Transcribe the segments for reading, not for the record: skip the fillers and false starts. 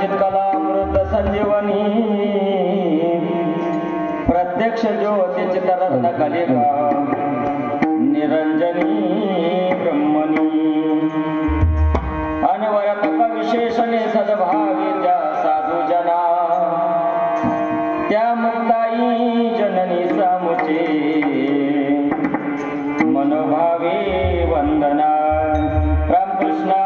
चित्कलामृत संजीवनी प्रत्यक्ष ज्योती चित्तरत्न कलिका निरंजनी ब्रह्मणी अनवरत विशेषणे सद्भावी त्या साधू जना त्या मुक्ताई जननी सामुचे मनोभावे वंदना रामकृष्ण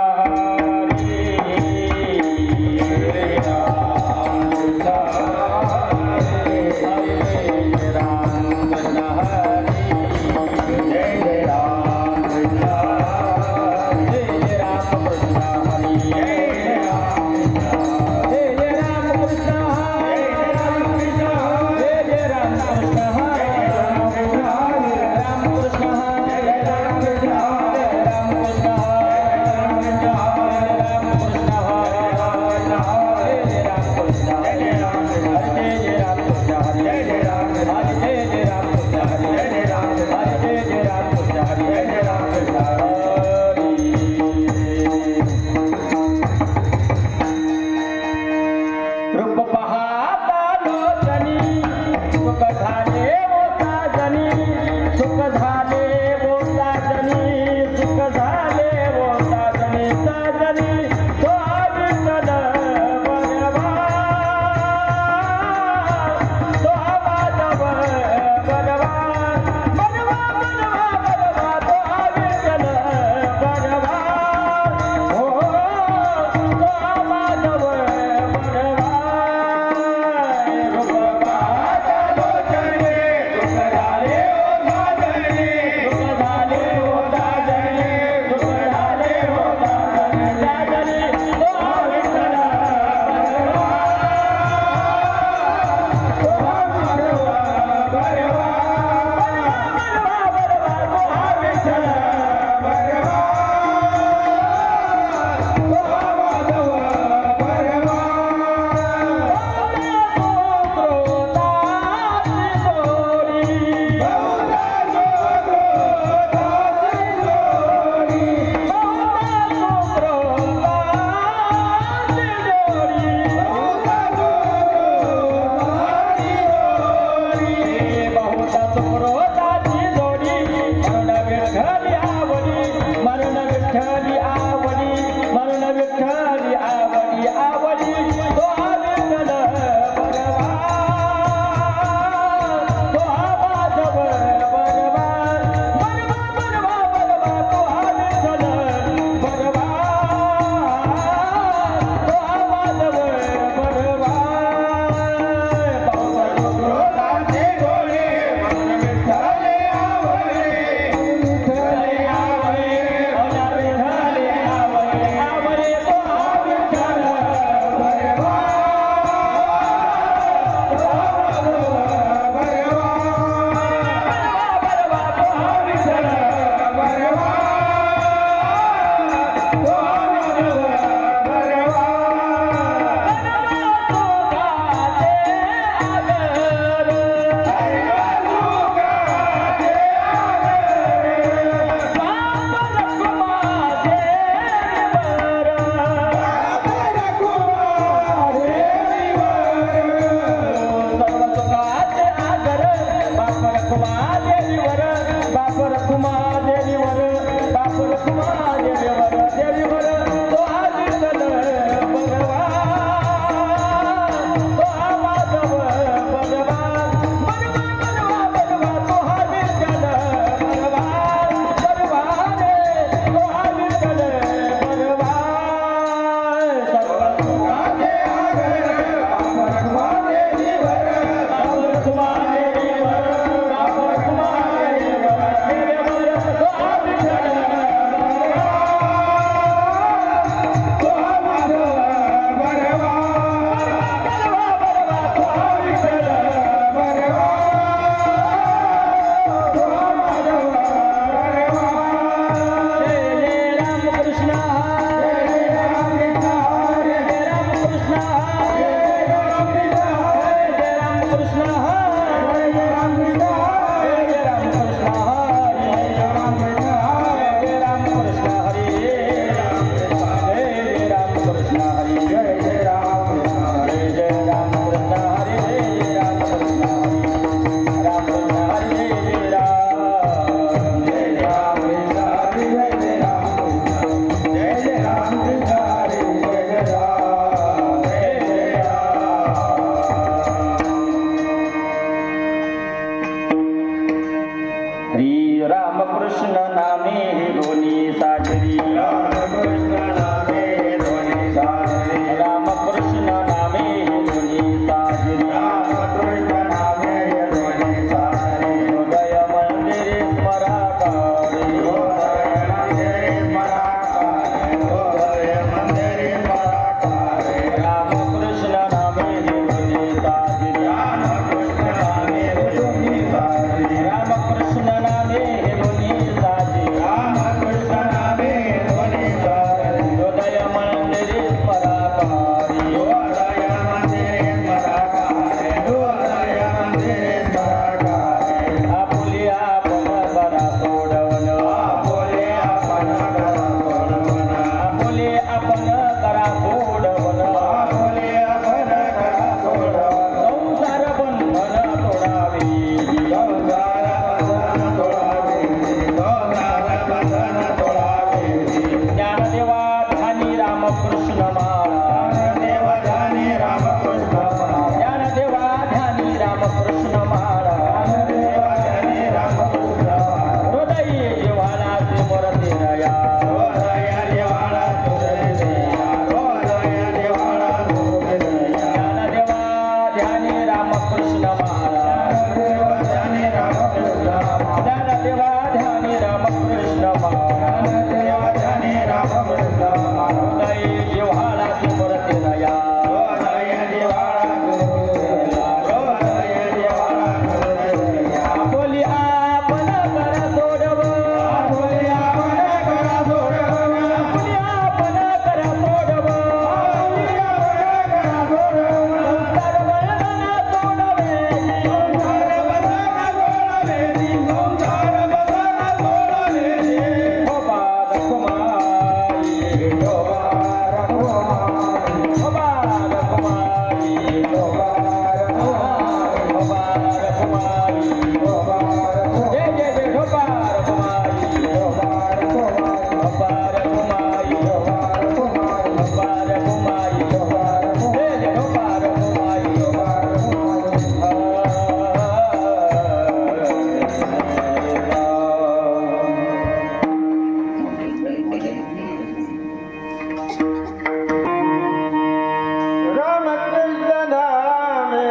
कृष्ण नामे हे दोन्ही साजरी रामकृष्ण नामे हे दोन्ही साजरी हृदय मंदिरे स्मराकारे रामकृष्ण नामे हे दोन्ही साजरी रामकृष्ण नामे हे दोन्ही साजरी हृदय मंदिरे स्मराकारे आपुले आपण करा सोडवन आपुले आपण करा सोडवन संसार बंधन तोडावे ज्ञानदेवा ध्यानी रामकृष्ण माळा ज्ञानदेवा ध्यानी रामकृष्ण माळा हृदय जिव्हाळा सिमरते नया ज्ञानदेवा ध्यानी रामकृष्ण माळा ज्ञानदेवा ध्यानी रामकृष्ण माळा हृदय जिव्हाळा सिमरते नया बोली आपण करा सोडव बोली आपण करा सोडव संसार बंधन तोडावे गोपाल कुमारी गोपाल कुमारी जय जय जय गोपाल कुमारी गोपाल कुमारी जय जय गोपाल कुमारी रामकृष्ण नामे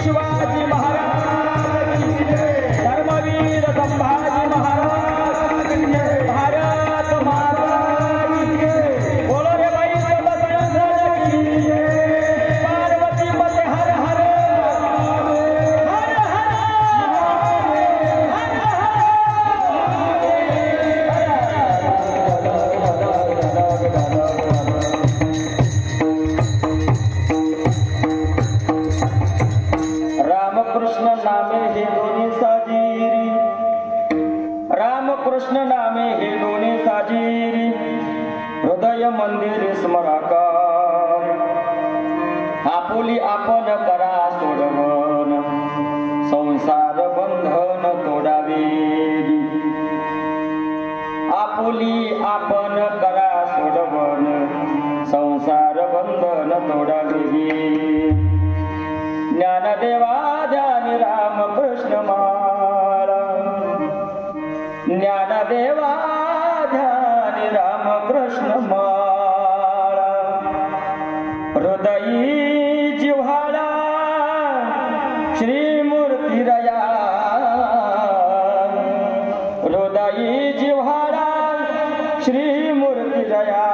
शिवाजी महाराज की जय, धर्मवीर संभाजी महाराज की जय, भारत माता की जय, बोलो रे भाई सब संघ की जय, पार्वती पते हर हर रामकृष्ण नामे हे दोन्ही साजिरी, रामकृष्ण नामे हे दोन्ही साजिरी, हृदय मंदिर स्मराकार, आपुली आपण करा सोडवन, संसार बंधन तोडावे, आपुली आपण करा सोडवन, संसार बंधन तोडावे, ज्ञानदेवा ध्यानी रामकृष्ण माळा, ज्ञानदेवा ध्यानी रामकृष्ण माळा, हृदयी जिव्हाळा श्रीमूर्तिरया, हृदयी जिव्हाळा श्रीमूर्तिरया,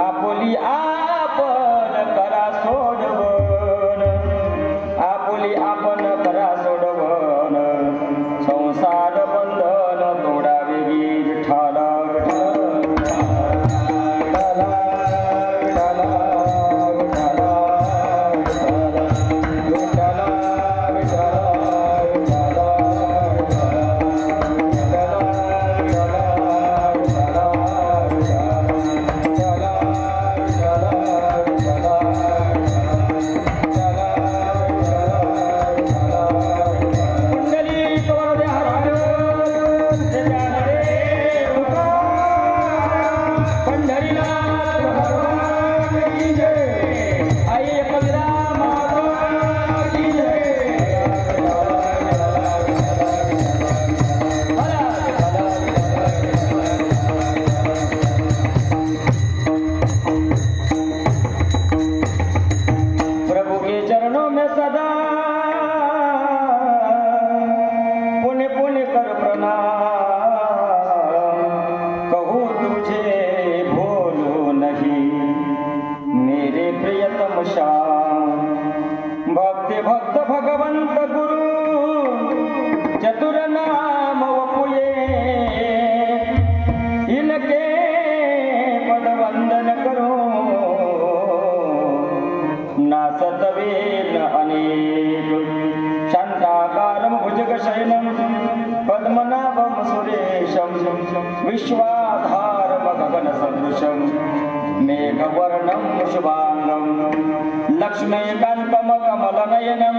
आपुली आपण करा सोडवन, आपुली आपण करा सोडवन, संसार बंधन तोडावे, विठ्ठल भक्ति भक्त भगवंत गुरु चतुर नाम वपुये, इनके पद वंदन करो, नासत वेद अनेक, शांताकारं भुजगशयनं पद्मनाभं सुरेशं, विश्वाधारं गगनसदृशं, मेघवर्णं शुभांगं, लक्ष्मीकान्तं कमलनयनं,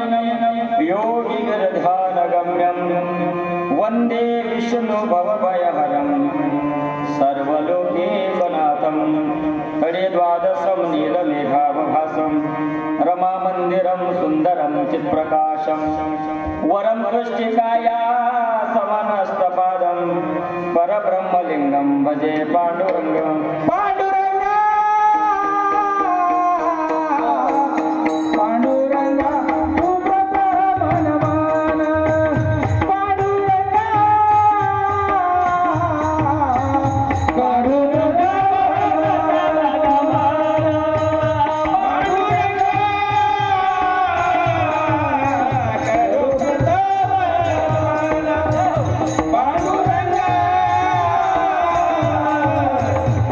योगिगिरिध्यानगम्यं, वन्दे विष्णुभवभयहरं, सर्वलोकैकनाथं, हरिद्वादशं नीलमेघावभासं, रमामन्दिरं सुन्दरं चित्प्रकाशं, वरं कृष्टिकाया समनस्तपादं, परब्रह्मलिङ्गं भजे पाण्डुरङ्गं,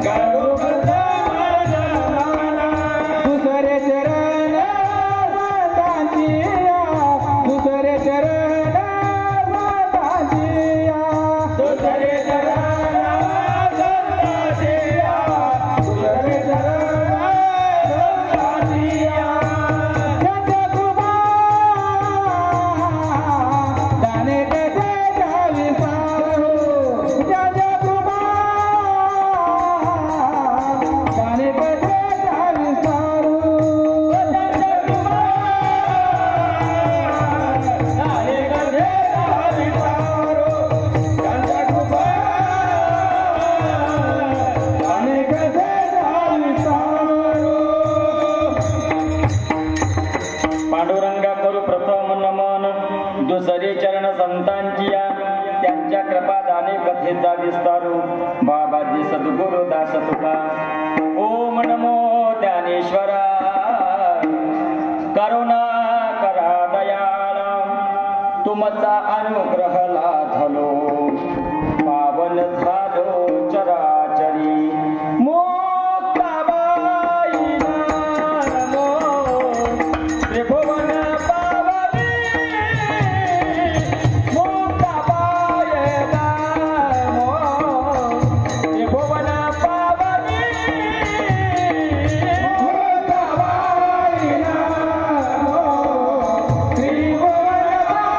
Garo संतांची त्यांच्या कृपादाने कथेचा विस्तारू बाबाजी सद्गुरु दास तुका ओम नमो ज्ञानेश्वरा करुणा करा दयाळा तुमचा अनुग्रह लाधलो पावन झालो चराचरी मुक्ताबाई नमो त्रिभुवन पावनी मुक्ताबाई नमो त्रिभुवन पावनी मुक्ताबाई नमो त्रिभुवन पावनी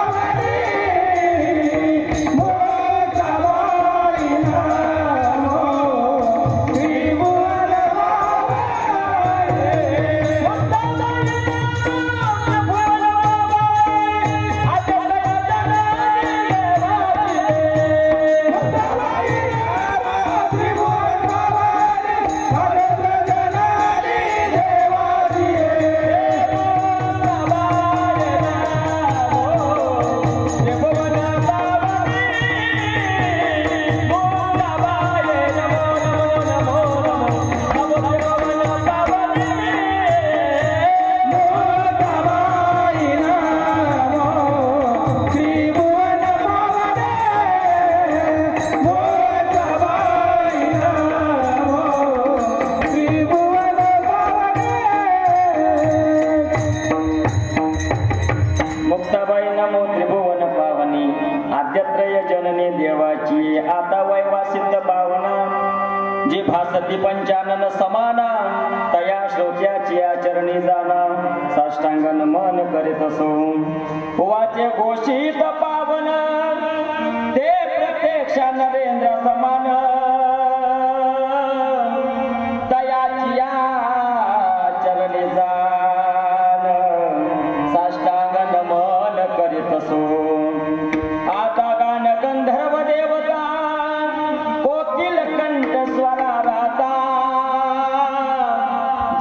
मुक्ताबाई नमो त्रिभुवन मुक्ताबाई नमो त्रिभुवन पावनी आद्यत्रय जननी देवाची आता वैवासित भावना जी भासती पंचानन समाना तया श्रोत्याची आचरणी जाना साष्टांगन मन करीत असो वाचे घोषित पावन ते प्रत्यक्ष नरेंद्र समान तयाची आचरणी जान साष्टांगन मन करीत असो आता गान गंधर्व देवता कोकिल कंठ स्वरा राता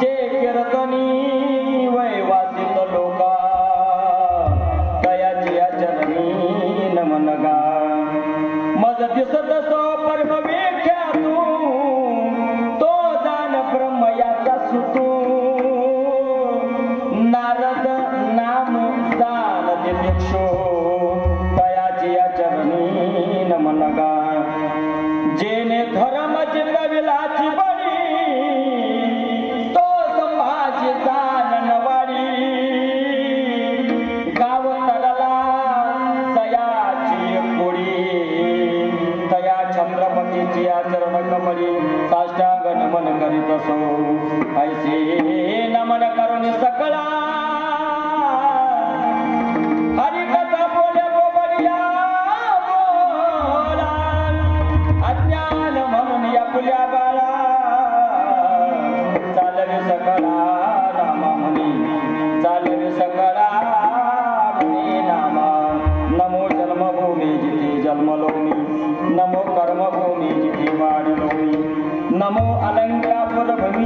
जे कीर्तनी वैवासित लोका तयाची चरणी नमन गा मज दिसत सो परम विख्यातू तो जान ब्रह्म याचा सुतू नारद नाम दान दिक्षो तयाची चरणी नमन गा जेने धर्म चिंतविलाची बळी तो संभाजी दान नवाडी गाव तरला सयाची कोडी तया छत्रपतीची आचरण कमली साष्टांग नमन करीत असो ऐसे नमन करून सकळा हरिकथा बोले बोबडिया बोला अज्ञान म्हणून या फुल्या बाळा चालवे सकळा रामा म्हणी चालवे सकळा म्हणी नामा नमो जन्मभूमी जिथे जन्मलो मी नमो कर्मभूमी जिथे वाढलो मी नमो अलंकापुर भूमी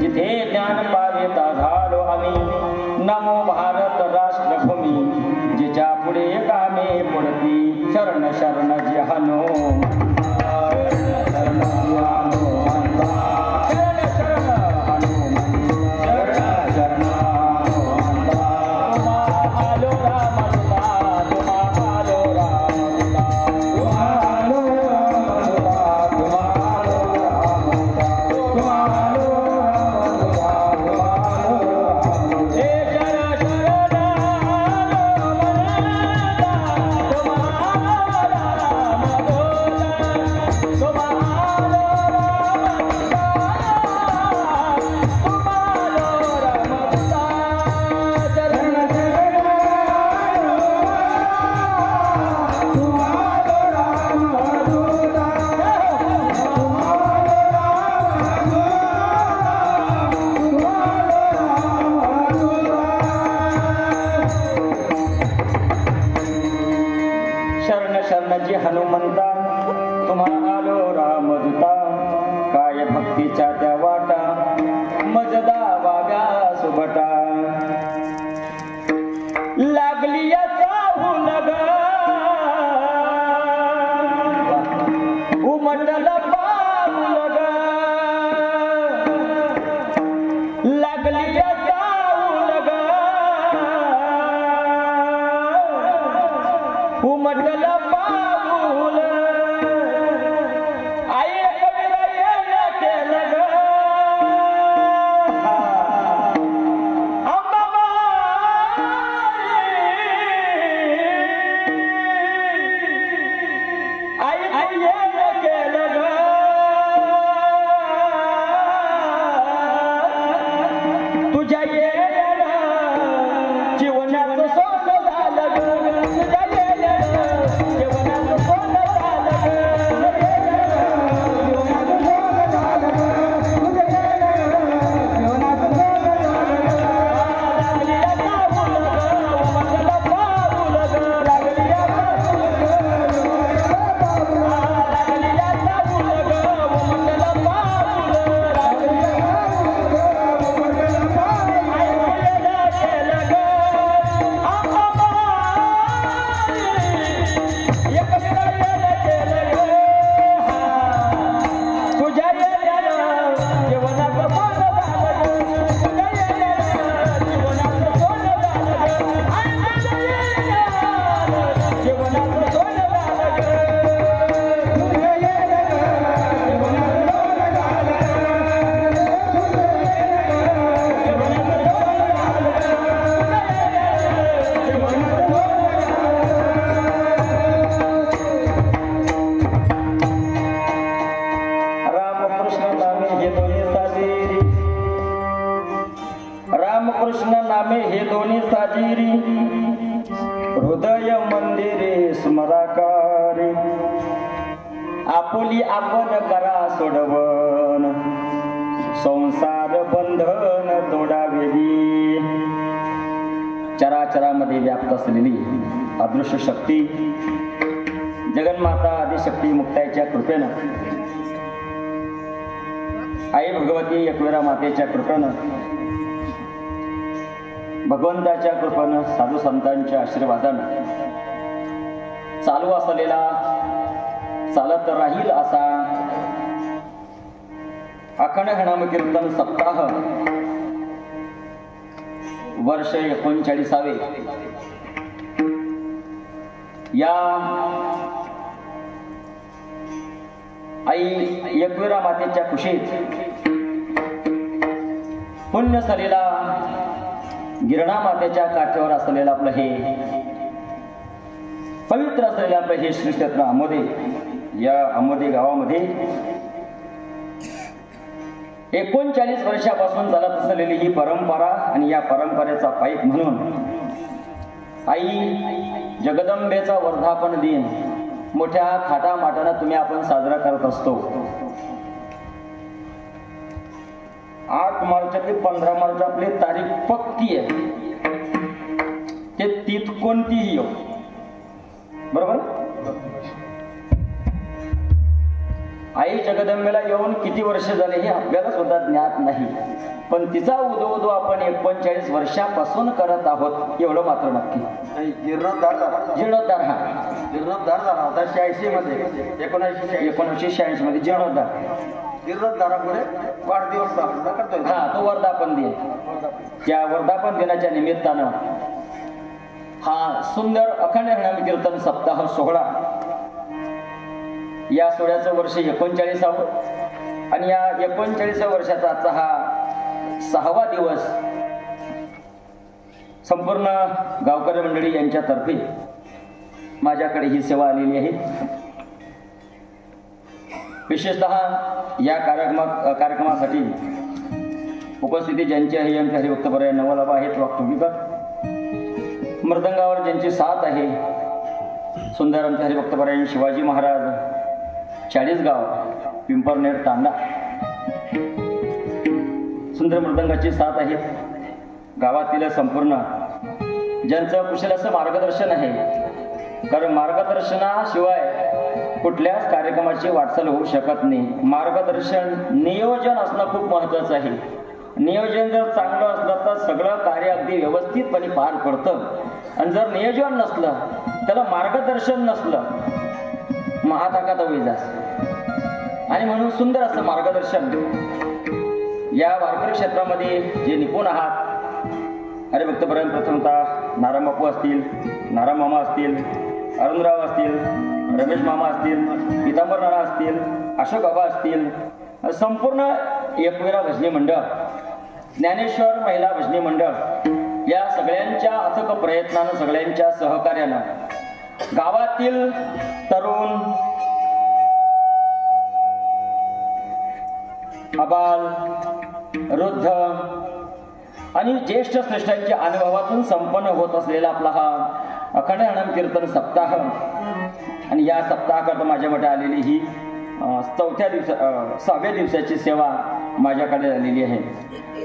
जिथे ज्ञान पाविता झालो आम्ही नमो भारत राष्ट्रभूमी जिच्या पुढे कामे पडती शरण शरण जी हनो शरण शरण हनुमान शरण शरण आलो राम आलो राम आलो शरणाजी हनुमंता तुम्हा आलो रामदूता काय भक्तीच्या त्या वाटा मजदा वागा सुबटा लागली याचा हुनगा उमटलं पाऊल ग लागली चाऊल ग उमटलं पाऊल आई कविरा येणं केलं ग रामकृष्ण नामे हे दोन्ही साजिरी हृदय मंदिरे स्मराकारी आपुली आपण करा सोडवन संसार बंधन तोडावेली चराचरामध्ये व्याप्त असलेली अदृश्य शक्ती जगन्माता आदिशक्ती मुक्ताईच्या कृपेनं आई भगवती एकविरा मातेच्या कृपेनं भगवंताच्या कृपेनं साधू संतांच्या आशीर्वादानं चालू असलेला चालत राहील असा अखंड नाम कीर्तन सप्ताह वर्ष 39वे या आई एकविरा मातेच्या कुशीत पुण्यस्थलीला गिरणा मातेच्या काठेवर असलेलं आपलं हे पवित्र असलेलं आपलं हे श्री क्षेत्र आमोदे या आमोदे गावामध्ये 39 वर्षापासून चालत असलेली ही परंपरा आणि या परंपरेचा पाईक म्हणून आई जगदंबेचा वर्धापन दिन मोठ्या थाटामाटानं तुम्ही आपण साजरा करत असतो. 8 मार्च ते 15 मार्च आपली तारीख पक्की आहे. ते तीत कोणतीही येऊ बरोबर. आई जगदंबेला येऊन किती वर्ष झाले हे आपल्याला सुद्धा ज्ञात नाही, पण तिचा उदो आपण 39 वर्षापासून करत आहोत एवढं मात्र नक्की. जीर्णोद्धार हा जीर्णोद्धार झाला होता 86 मध्ये 1986 मध्ये जीर्णोद्धार. जीर्णोद्धारापुढे वाढदिवस साजरा करतोय. हा तो वर्धापन दिन. त्या वर्धापन दिनाच्या निमित्तानं हा सुंदर अखंड नाम कीर्तन सप्ताह सोहळा या सोहळ्याचं वर्ष 39वे आणि या 39व्या वर्षाचा आजचा हा 6वा दिवस संपूर्ण गावकरी मंडळी यांच्यातर्फे माझ्याकडे ही सेवा आलेली आहे. विशेषतः या कार्यक्रमासाठी उपस्थिती ज्यांची आहे यांचे हरिभक्तपरायण नवलाबा आहेत वागतुकीकर. मृदंगावर ज्यांची साथ आहे सुंदर आमचे हरिभक्तपरायण शिवाजी महाराज 40 गाव पिंपरनेर तांडा. सुंदर मृदंगाची साथ आहे. गावातील संपूर्ण ज्यांचं कुशल असं मार्गदर्शन आहे, कारण मार्गदर्शनाशिवाय कुठल्याच कार्यक्रमाची वाटचाल होऊ शकत नाही. मार्गदर्शन नियोजन असणं खूप महत्वाचं आहे. नियोजन जर चांगलं असलं तर सगळं कार्य अगदी व्यवस्थितपणे पार पडतं, आणि जर नियोजन नसलं त्याला मार्गदर्शन नसलं महाताकात होईल जास्त. आणि म्हणून सुंदर असं मार्गदर्शन या वारकरी क्षेत्रामध्ये जे निपुण आहात हरिभक्तपर्यंत प्रथमतः नारायण बापू असतील, नारायण मामा असतील, अरुणराव असतील, रमेश मामा असतील, पितांबर नाना असतील, अशोक बाबा असतील, संपूर्ण एकविरा भजनी मंडळ, ज्ञानेश्वर महिला भजनी मंडळ या सगळ्यांच्या अथक प्रयत्नानं, सगळ्यांच्या सहकार्यानं गावातील तरुण, अबाल, वृद्ध आणि ज्येष्ठ श्रेष्ठांच्या अनुभवातून संपन्न होत असलेला आपला हा अखंड हनुमान कीर्तन सप्ताह आणि या सप्ताहाकरता माझ्याकडे आलेली ही 6व्या दिवसाची सेवा माझ्याकडे झालेली आहे.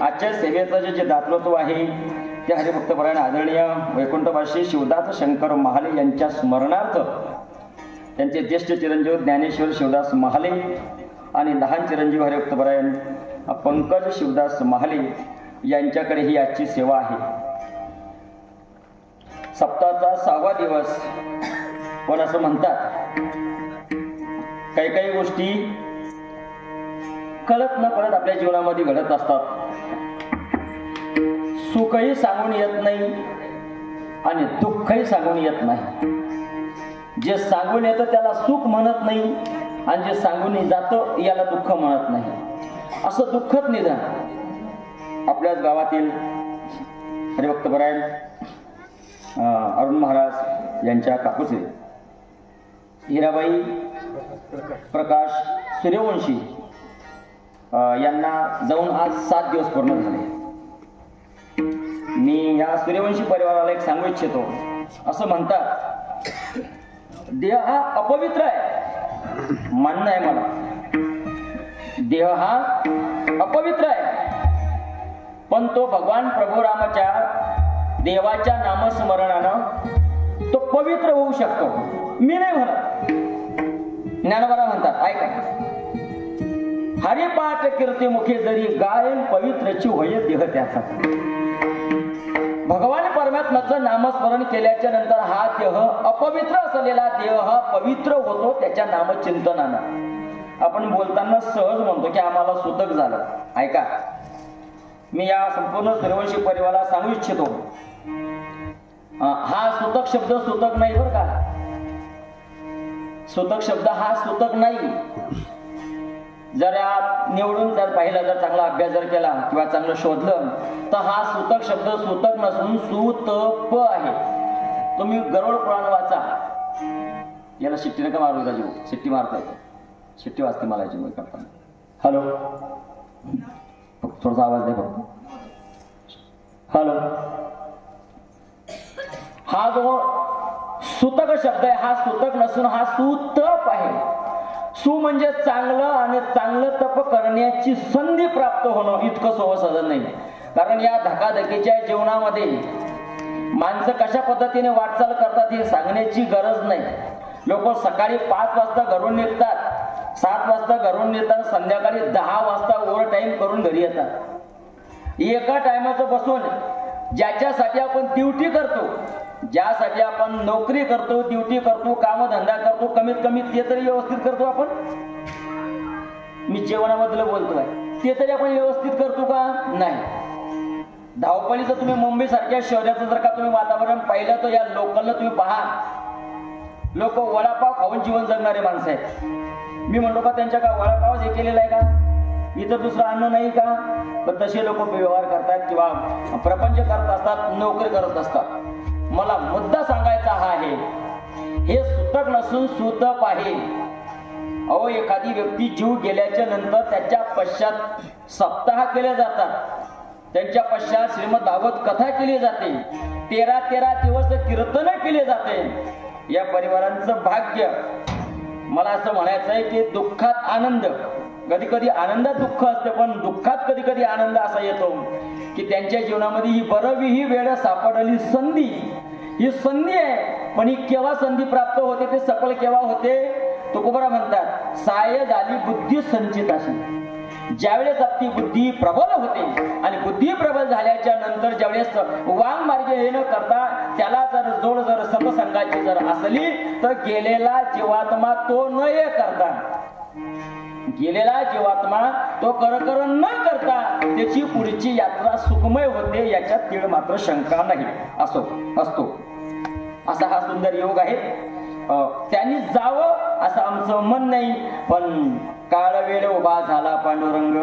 आजच्या सेवेचं जे दातृत्व आहे ते हरिभक्तपरायण आदरणीय वैकुंठवासी शिवदास शंकर महाले यांच्या स्मरणार्थ त्यांचे ज्येष्ठ चिरंजीव ज्ञानेश्वर शिवदास महाले आणि लहान चिरंजीव हरिभक्तपरायण पंकज शिवदास महाले यांच्याकडे ही आजची सेवा आहे. सप्ताहाचा 6वा दिवस. पण असं म्हणतात काही काही गोष्टी कळत न कळत आपल्या जीवनामध्ये घडत असतात. सुखही सांगून येत नाही आणि दुःखही सांगून येत नाही. जे सांगून येतं त्याला सुख म्हणत नाही आणि जे सांगून जातं याला दुःख म्हणत नाही. असं दुःखद निदान आपल्याच गावातील हरिभक्तपरायण अरुण महाराज यांच्या काकुसे हिराबाई प्रकाश सूर्यवंशी यांना जाऊन आज 7 दिवस पूर्ण झाले. मी या सूर्यवंशी परिवाराला एक सांगू इच्छितो. असं म्हणतात देह हा अपवित्र आहे. मान्य आहे मला, देह हा अपवित्र आहे, पण तो भगवान प्रभू रामाच्या देवाच्या नामस्मरणानं तो पवित्र होऊ शकतो. मी नाही म्हणत, ज्ञानोबा म्हणतात. ऐका, हरिपाठ कीर्ती मुखे जरी गायन पवित्रची होय देह त्याचा. भगवान परमात्म्याचं नामस्मरण केल्याच्या नंतर हा देह अपवित्र असलेला देह हा पवित्र होतो त्याच्या नामचिंतनानं. आपण बोलताना सहज म्हणतो की आम्हाला सुतक झालं. ऐका, मी या संपूर्ण सूर्यवंशी परिवाराला सांगू इच्छितो, हा सुतक शब्द सुतक नाही बरं का. सुतक शब्द हा सुतक नाही. जरा निवडून जर पाहिलं, जर चांगला अभ्यास जर केला किंवा चांगलं शोधलं तर हा सुतक शब्द सुतक नसून सुतप आहे. तुम्ही गरुड पुराण वाचा. याला शिट्टी नका मारू राजू, शिट्टी मारता येतो. शिट्टी वाजते मला याची करताना. हॅलो, थोडासा आवाज द्या फक्त. हॅलो. हा जो सुतक शब्द आहे हा सुतक नसून हा सुतप आहे. सु म्हणजे चांगलं आणि चांगलं तप करण्याची संधी प्राप्त होणं इतकं सहज नाही. कारण या धकाधकीच्या जीवनामध्ये माणसं कशा पद्धतीने वाटचाल करतात हे सांगण्याची गरज नाही. लोक सकाळी 5 वाजता घरून निघतात, 7 वाजता घरून निघतात, संध्याकाळी 10 वाजता ओव्हर टाइम करून घरी येतात. एका टायमाचं बसून ज्याच्यासाठी आपण ड्युटी करतो, ज्यासाठी आपण नोकरी करतो, ड्युटी करतो, कामधंदा करतो, कमीत कमी ते तरी व्यवस्थित करतो आपण. मी जेवणाबद्दल बोलतोय, ते तरी आपण व्यवस्थित करतो का? नाही. धावपळीचं तुम्ही मुंबई सारख्या शहराचं जर का तुम्ही वातावरण पाहिलं तर या लोकलला तुम्ही पहा, लोक वडापाव खाऊन जीवन जगणारे माणसं आहेत. मी म्हणलो का त्यांच्या का वडापाव हे केलेला आहे का, इतर दुसरं अन्न नाही का? पण तसे लोक व्यवहार करतात किंवा प्रपंच करत असतात, नोकरी करत असतात. मला मुद्दा सांगायचा हा आहे, हे सुतक नसून सुतप आहे. अहो, एखादी व्यक्ती जीव गेल्याच्या नंतर त्याच्या पश्चात सप्ताह केले जातात, त्यांच्या पश्चात श्रीमद भागवत कथा केली जाते, 13 दिवस कीर्तन केले जाते. या परिवारांचं भाग्य. मला असं म्हणायचं आहे की दुःखात आनंद, कधी कधी आनंदात दुःख असते, पण दुःखात कधी कधी आनंद असा येतो की त्यांच्या जीवनामध्ये ही बरवी ही वेळ सापडली संधी, ही संधी आहे. पण ही केव्हा संधी प्राप्त होते, ते सफल केव्हा होते? तुकोबरा म्हणतात, साय झाली बुद्धी संचित अशी. ज्यावेळेस आपली बुद्धी प्रबल होते आणि बुद्धी प्रबल झाल्याच्या नंतर ज्यावेळेस वांग मार्गे हे न करता त्याला जर जोड जर सत्संगाची जर असली तर गेलेला जीवात्मा तो न ये करता गेलेला जीवात्मा तो कर न करता त्याची पुढची यात्रा सुखमय होते याच्यात तीळ मात्र शंका नाही असतो असा हा सुंदर योग आहे. त्यांनी जावं असं आमचं मन नाही, पण काळ वेळ उभा झाला पांडुरंग.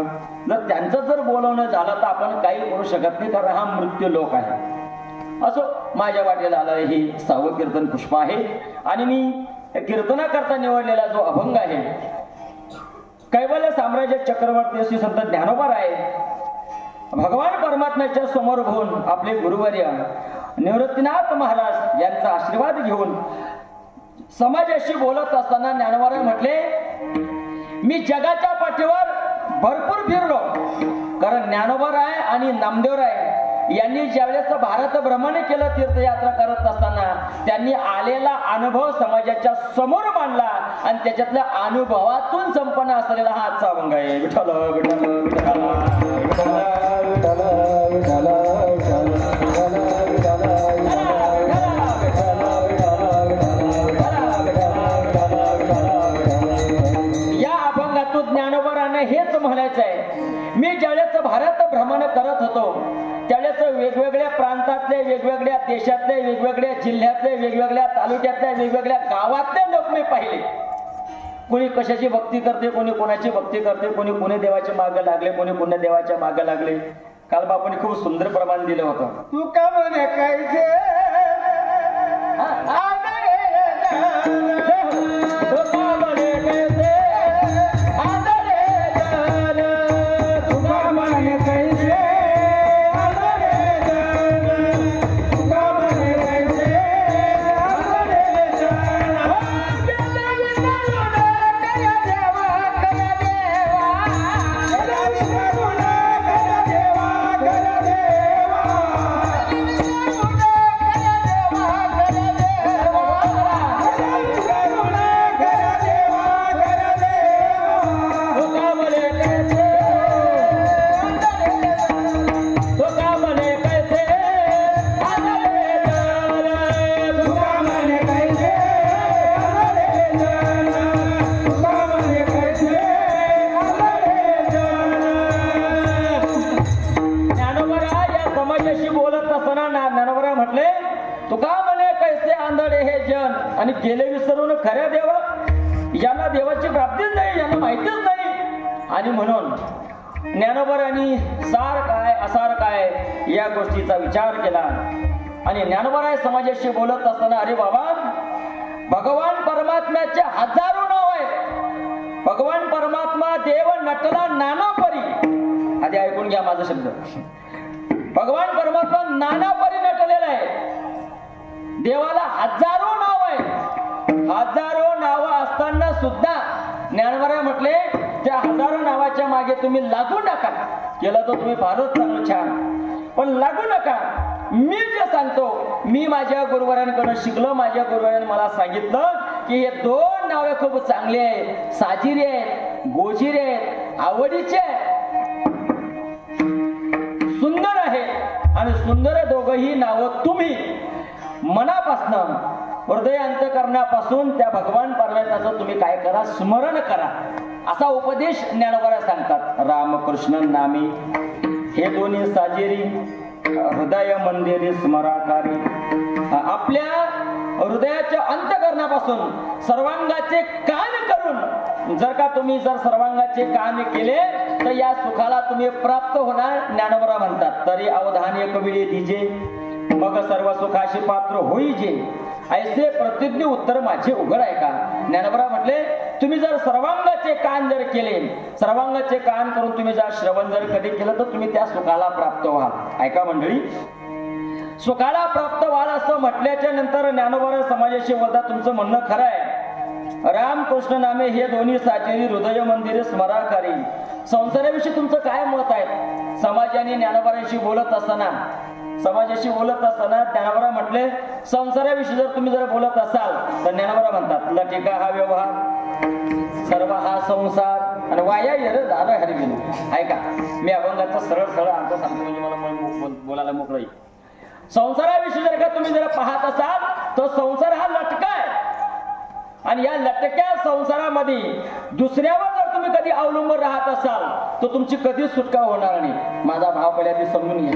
जर त्यांचं जर बोलवणं झालं तर आपण काही करू शकत नाही, कारण हा मृत्यू लोक आहे. असो, माझ्या वाटेला आलं हे 6वं कीर्तन पुष्प आहे आणि मी कीर्तनाकरता निवडलेला जो अभंग आहे, कैवल्य साम्राज्य चक्रवर्ती श्री संत ज्ञानोबा आहे. भगवान परमात्म्याच्या समोर होऊन आपले गुरुवर्य निवृत्तीनाथ महाराज यांचा आशीर्वाद घेऊन समाजाशी बोलत असताना ज्ञानोबाने म्हटले, मी जगाच्या पाठीवर भरपूर फिरलो. कारण ज्ञानोबाराय आणि नामदेवराय यांनी ज्यावेळेस भारत भ्रमण केलं तीर्थयात्रा करत असताना त्यांनी आलेला अनुभव समाजाच्या समोर मांडला आणि त्याच्यातल्या अनुभवातून संपन्न असलेला हा आजचा अभंग आहे. विठ्ठल विठ्ठल विठ्ठल या अभंगातून ज्ञानोबारांना हेच म्हणायचं आहे, मी ज्यावेळेस भारत भ्रमण करत होतो त्यावेळेस वेगवेगळ्या प्रांतातले, वेगवेगळ्या देशातले, वेगवेगळ्या जिल्ह्यातले, वेगवेगळ्या तालुक्यातले, वेगवेगळ्या गावातले लोक मी पाहिले. कोणी कशाची भक्ती करते, कोणी कोणाची भक्ती करते, कोणी देवाच्या मागे लागले, कोणी पुण्य देवाच्या मागे लागले. काल बापाने खूप सुंदर प्रमाण दिलं होतं. तू का म्हणे कायचे आणि गेले विसरून खऱ्या देवा यांना देवाची प्राप्तीच नाही, यांना माहितीच नाही. आणि म्हणून ज्ञानोबारांनी सार काय असार काय या गोष्टीचा विचार केला आणि ज्ञानोबाराय समाजाशी बोलत असताना, अरे बाबा, भगवान परमात्म्याचे हजारो नाव आहे. भगवान परमात्मा देव नटला नाना परी. आधी ऐकून घ्या माझा शब्द. भगवान परमात्मा नाना परी नटलेला आहे. देवाला हजारो नाव आहे. हजारो नाव असताना सुद्धा ज्ञानोबाराय म्हटले, त्या हजारो नावाच्या मागे तुम्ही लागू नका. केलं तर तुम्ही फारच चांगलं छान, पण लागू नका. मी जे सांगतो, मी माझ्या गुरुवारांकडे शिकलो. माझ्या गुरुवारांनी मला सांगितलं की हे 2 नावे खूप चांगले आहेत, साजिरे आहेत, गोजिरे आहेत, आवडीचे आहेत, सुंदर आहेत. आणि सुंदर दोघंही नावं तुम्ही मनापासून, हृदय अंतःकरणापासून त्या भगवान परमात्म्याचं तुम्ही काय करा, स्मरण करा. असा उपदेश ज्ञानोबा सांगतात. रामकृष्ण नामी हे दोन्ही साजेरी, हृदय मंदिरी स्मराकारी. आपल्या हृदयाच्या अंतःकरणापासून सर्वांगाचे कान करून जर का तुम्ही सर्वांगाचे कान केले तर या सुखाला तुम्ही प्राप्त होणार. ज्ञानोबा म्हणतात, तरी अवधान एक वेळी दिजे, मग सर्व सुखाशी पात्र होईजे. ऐसे प्रतिज्ञ उत्तर माझे उघड आहे का. ज्ञानोबा म्हटले, तुम्ही जर सर्वांगाचे कान जर केले, सर्वांगाचे कान करून तुम्ही जर श्रवण जर कधी केलं तर तुम्ही त्या सुखाला प्राप्त व्हाल. ऐका मंडळी, सुखाला प्राप्त व्हाल असं म्हटल्याच्या नंतर ज्ञानोबा समाजाशी बोलतात, तुमचं म्हणणं खरं आहे. रामकृष्ण नामे हे दोन्ही साचेरी, हृदय मंदिरे स्मराकारी. संसाराविषयी तुमचं काय मत आहे. समाजाने ज्ञानोबाशी बोलत असताना ज्ञानोबा म्हटले, संसाराविषयी जर तुम्ही जर बोलत असाल तर ज्ञानोबा म्हणतात, लटिका हा व्यवहार, सर्व हा संसार आणि वाया येर झालं हरी गेलो. ऐका, मी अभंगाचा सरळ अर्थ सांगतो म्हणजे मला बोलायला मोकळं येईल. संसाराविषयी जर का तुम्ही जर पाहत असाल तर संसार हा लटका आहे आणि या लटक्या संसारामध्ये दुसऱ्यावर जर तुम्ही कधी अवलंबून राहत असाल तर तुमची कधीच सुटका होणार नाही. माझा भाव पहिल्यांदा समजून घ्या.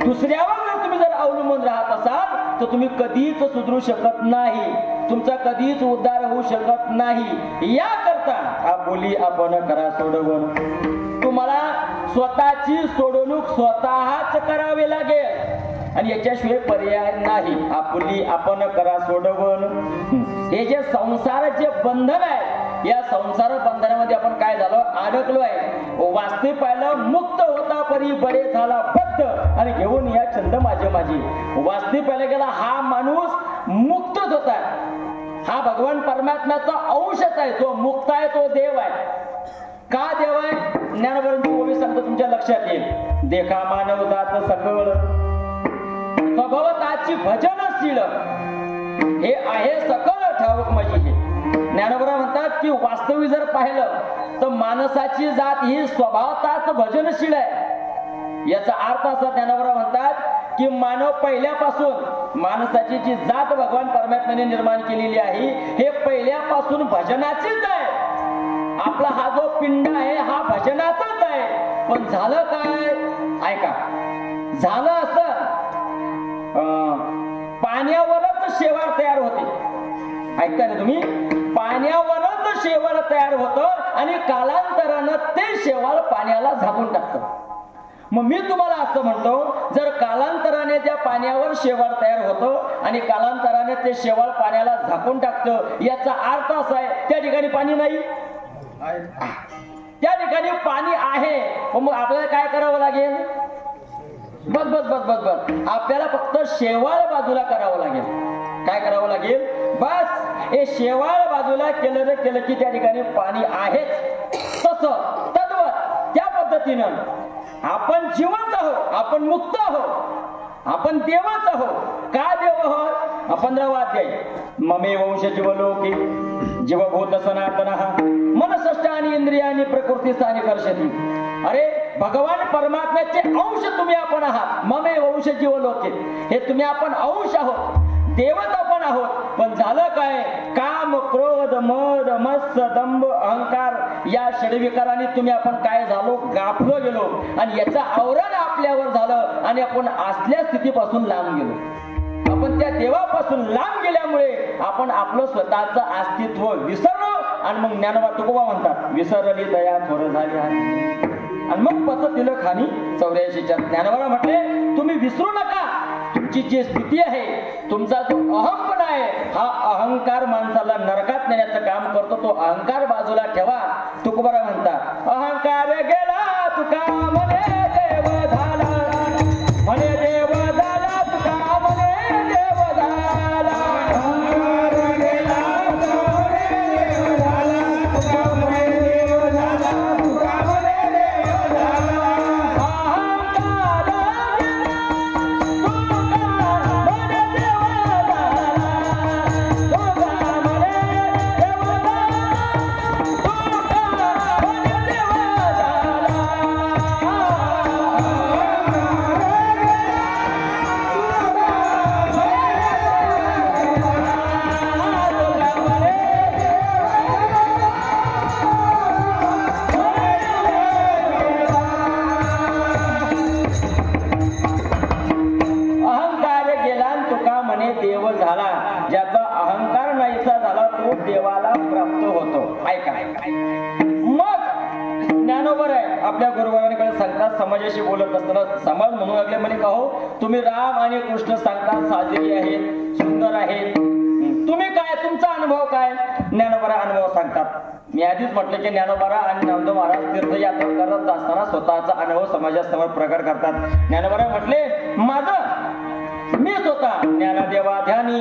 दुसऱ्यावर जर तुम्ही अवलंबून राहत असाल तर तुम्ही कधीच सुधरू शकत नाही. तुमचा कधीच उद्धार होऊ शकत नाही. याकरता हा बोली आपण करा सोडवण. तुम्हाला स्वतःची सोडवणूक स्वतःच करावी लागेल आणि याच्याशिवाय पर्याय नाही. आपुली आपण करा सोडवण. हे जे संसाराचे बंधन आहे, या संसार बंधनामध्ये आपण काय झालो, अडकलो आहे. वास्तविक पाहिलं मुक्त होता परी बरे झाला बद्ध आणि घेऊन या छंद माझे माझी. वास्तविक पाहिलं गेला हा माणूस मुक्तच होता. हा भगवान परमात्म्याचा अंशच आहे. जो मुक्त आहे तो देव आहे. का देव आहे? ज्ञानवरांची ओवी सांगतो तुमच्या लक्षात येईल. देखा मानव जात सकळ स्वभावताची भजनशील हे आहे सकळ ठाऊक माझी. हे ज्ञानोबा म्हणतात की वास्तविक जर पाहिलं तर माणसाची जात ही स्वभावताच भजनशील आहे. याचा अर्थ असा ज्ञानोबा म्हणतात की मानव पहिल्यापासून माणसाची जी जात भगवान परमात्म्याने निर्माण केलेली आहे हे पहिल्यापासून भजनाचीच आहे. आपला हा जो पिंड आहे हा भजनाचाच आहे. पण झालं काय ऐका, झालं असं पाण्यावरच शेवाळ तयार होते. ऐकता ना तुम्ही, पाण्यावरच शेवाळ तयार होतं आणि कालांतरानं ते शेवाळ पाण्याला झाकून टाकतं. मग मी तुम्हाला असं म्हणतो, जर कालांतराने त्या पाण्यावर शेवाळ तयार होतं आणि कालांतराने ते शेवाळ पाण्याला झाकून टाकतं, याचा अर्थ असा आहे त्या ठिकाणी पाणी नाही, त्या ठिकाणी पाणी आहे. मग आपल्याला काय करावं लागेल? बस बस बस बस बस आपल्याला फक्त शेवाळ बाजूला करावं लागेल. काय करावं लागेल? बस हे शेवाळ बाजूला केलं रे केलं की त्या ठिकाणी पाणी आहेच. तसं तद्वत त्या पद्धतीनं आपण जिवंत आहोत, आपण मुक्त आहोत, आपण देवच आहोत. का देव आहोत? 15वा अध्याय. ममे वंश जीवलोके जीवभूत सनातनः मनसष्ट आणि इंद्रियानी प्रकृती स्थानी कर्षती. अरे भगवान परमात्म्याचे अंश तुम्ही आपण आहात. ममे वंश जीवलोके, हे तुम्ही आपण अंश आहोत, देवच आपण आहोत. पण झालं काय? काम क्रोध मद मत्स्य दंभ अहंकार या षडविकारांनी तुम्ही आपण काय झालो? गाफलो गेलो आणि याचं आवरण आपल्यावर झालं आणि आपण असल्या स्थितीपासून लांब गेलो. आपण त्या देवापासून लांब गेल्यामुळे आपण आपलं स्वतःचं अस्तित्व विसरलो. आणि मग ज्ञानोबा तुकोबा म्हणतात विसरली दया थोर झाली आणि मग पच तिलक खानी 84च्या ज्ञानोबा म्हटले तुम्ही विसरू नका. तुमची जी स्थिती आहे, तुमचा जो अहंपण आहे, हा अहंकार माणसाला नरकात नेण्याचं काम करतो. तो अहंकार बाजूला ठेवा. तुकोबा म्हणतात अहंकार गेला तुका म्हणे देव झाला, म्हणे देव झाला तुका म्हणे देव झाला. अहंकार गेला तुका म्हणे देव झाला, तुका म्हणे देव झाला, तुका म्हणे देव झाला. ज्याचा अहंकार नाहीसा झाला तो देवाला प्राप्त होतो. ऐका मग ज्ञानोबर आहे आपल्या गुरुवारांकडे सांगतात समाजाशी बोलत असताना समाज म्हणू लागले म्हणे का हो तुम्ही राम आणि कृष्ण सांगतात साजरी आहेत, सुंदर आहेत, तुम्ही काय तुमचा अनुभव काय? ज्ञानोबरा अनुभव सांगतात. मी आधीच म्हटलं की ज्ञानोबरा आणि नामदेव महाराज तीर्थयात्रा करत असताना स्वतःचा अनुभव समाजासमोर प्रकट करतात. ज्ञानोबरा म्हटले माझं मी स्वतः ज्ञानदेवा ध्यानी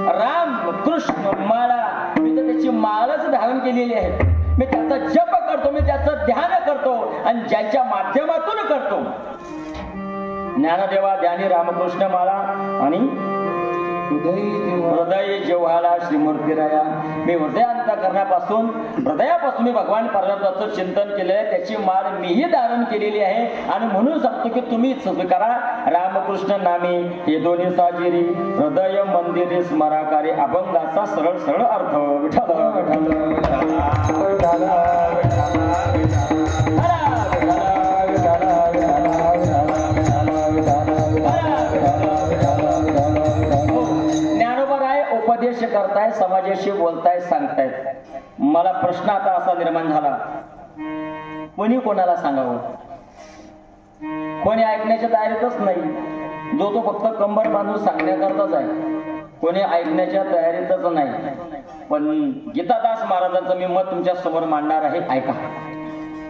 राम कृष्ण माळा, मी तर त्याची माळच धारण केलेली आहे. मी त्याचा जप करतो, मी त्याचं ध्यान करतो आणि ज्यांच्या माध्यमातून करतो. ज्ञानदेवा ध्यानी रामकृष्ण माळा आणि हृदय जेव्हाला श्रीमूर्तीराया. मी हृदयांतकरणापासून हृदयापासून मी भगवान परमात्म्याचं चिंतन केलंय, त्याची माळ मीही धारण केलेली आहे. आणि म्हणून सांगतो की तुम्ही स्वीकारा रामकृष्ण नामी हे दोन्ही साजिरी हृदय मंदिरे स्मराकारी अभंगाचा सरळ सरळ अर्थ. विठ्ठल विठ्ठल विठ्ठल करताय, समाजाशी बोलताय, सांगतायत. मला प्रश्न आता असा निर्माण झाला, कोणी कोणाला सांगावं? कोणी ऐकण्याच्या तयारीतच नाही. जो तो फक्त कंबर बांधून सांगण्याकरताच आहे, कोणी ऐकण्याच्या तयारीतच नाही. पण गीतादास महाराजांचं मी मत तुमच्या समोर मांडणार आहे, ऐका.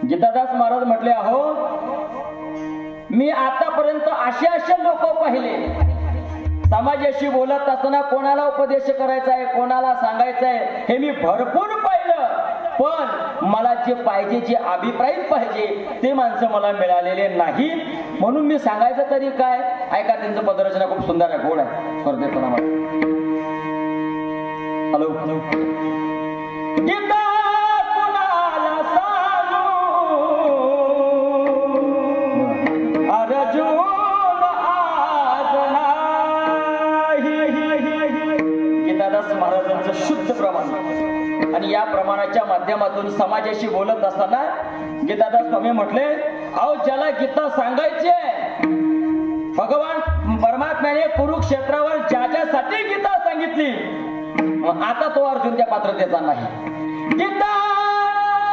गीतादास महाराज म्हटले, अहो मी आतापर्यंत असे लोक पाहिले, समाजाशी बोलत असताना कोणाला उपदेश करायचा आहे, कोणाला सांगायचं आहे हे मी भरपूर पाहिलं. पण मला जे पाहिजे, जे अभिप्राय पाहिजे ते माणसं मला मिळालेले नाही. म्हणून मी सांगायचं तरी काय? ऐका, त्यांचं पदरचना खूप सुंदर आहे, गोड आहे. स्वर्गेचं नाम. हॅलो, गीता कुणाला सांगू अर्जुन आज नाही. गीतादास महाराजांचं शुद्ध प्रमाण, आणि या प्रमाणाच्या माध्यमातून समाजाशी बोलत असताना गीतादास स्वामी म्हटले, अहो ज्याला गीता सांगायची आहे, भगवान परमात्म्याने कुरुक्षेत्रावर ज्याच्यासाठी गीता सांगितली, आता तो अर्जुन त्या पात्रतेचा नाही. गीता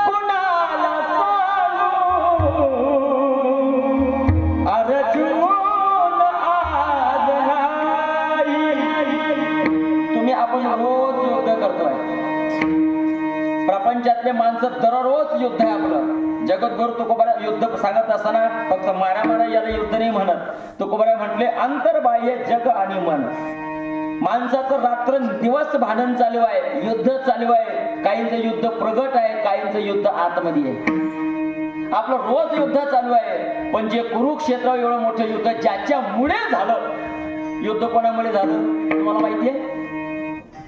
कुणाला सांगू अर्जुन आज नाही. तुम्ही आपण रोज युद्ध करतोय, प्रपंचातले माणसं दररोज युद्ध आहे आपलं. जगद्गुरु तुकोबाराय युद्ध सांगत असताना फक्त मारा याला युद्ध नाही म्हणत. तुकोबाराय म्हटले, अंतर्बाह्य जग आणि मन. माणसाचं रात्र दिवस भांडण चालू आहे, युद्ध चालू आहे. काहींचं युद्ध प्रगट आहे, काहींचं युद्ध आतमध्ये आहे. आपलं रोज युद्ध चालू आहे. पण जे कुरुक्षेत्र एवढं मोठं युद्ध ज्याच्यामुळे झालं, युद्ध कोणामुळे झालं तुम्हाला माहितीये?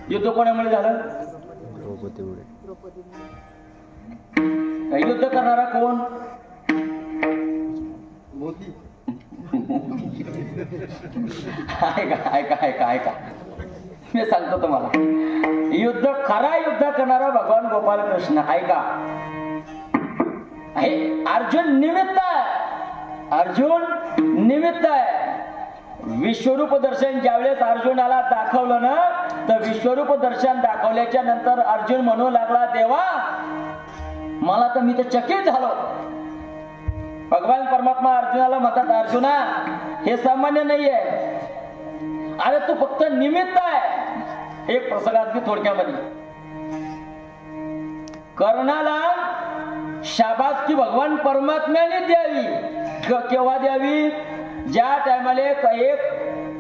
युद्ध कोणामुळे झालं? युद्ध करणारा कोण? ऐका, मी सांगतो तुम्हाला. युद्ध, खरा युद्ध करणारा भगवान गोपाल कृष्ण. ऐका, अर्जुन निमित्त आहे, अर्जुन निमित्त आहे. विश्वरूप दर्शन ज्यावेळेस अर्जुनाला दाखवलं ना, तर विश्वरूप दर्शन दाखवल्याच्या नंतर अर्जुन म्हणू लागला, देवा मला तर, मी तर चकित झालो. भगवान परमात्मा अर्जुनाला म्हणतात, अर्जुना हे सामान्य नाहीये, अरे तू फक्त निमित्त आहे. एक प्रसंगात मी थोडक्यामध्ये, कर्णाला शाबासकी भगवान परमात्म्याने द्यावी. केव्हा द्यावी? ज्या टायमाला एक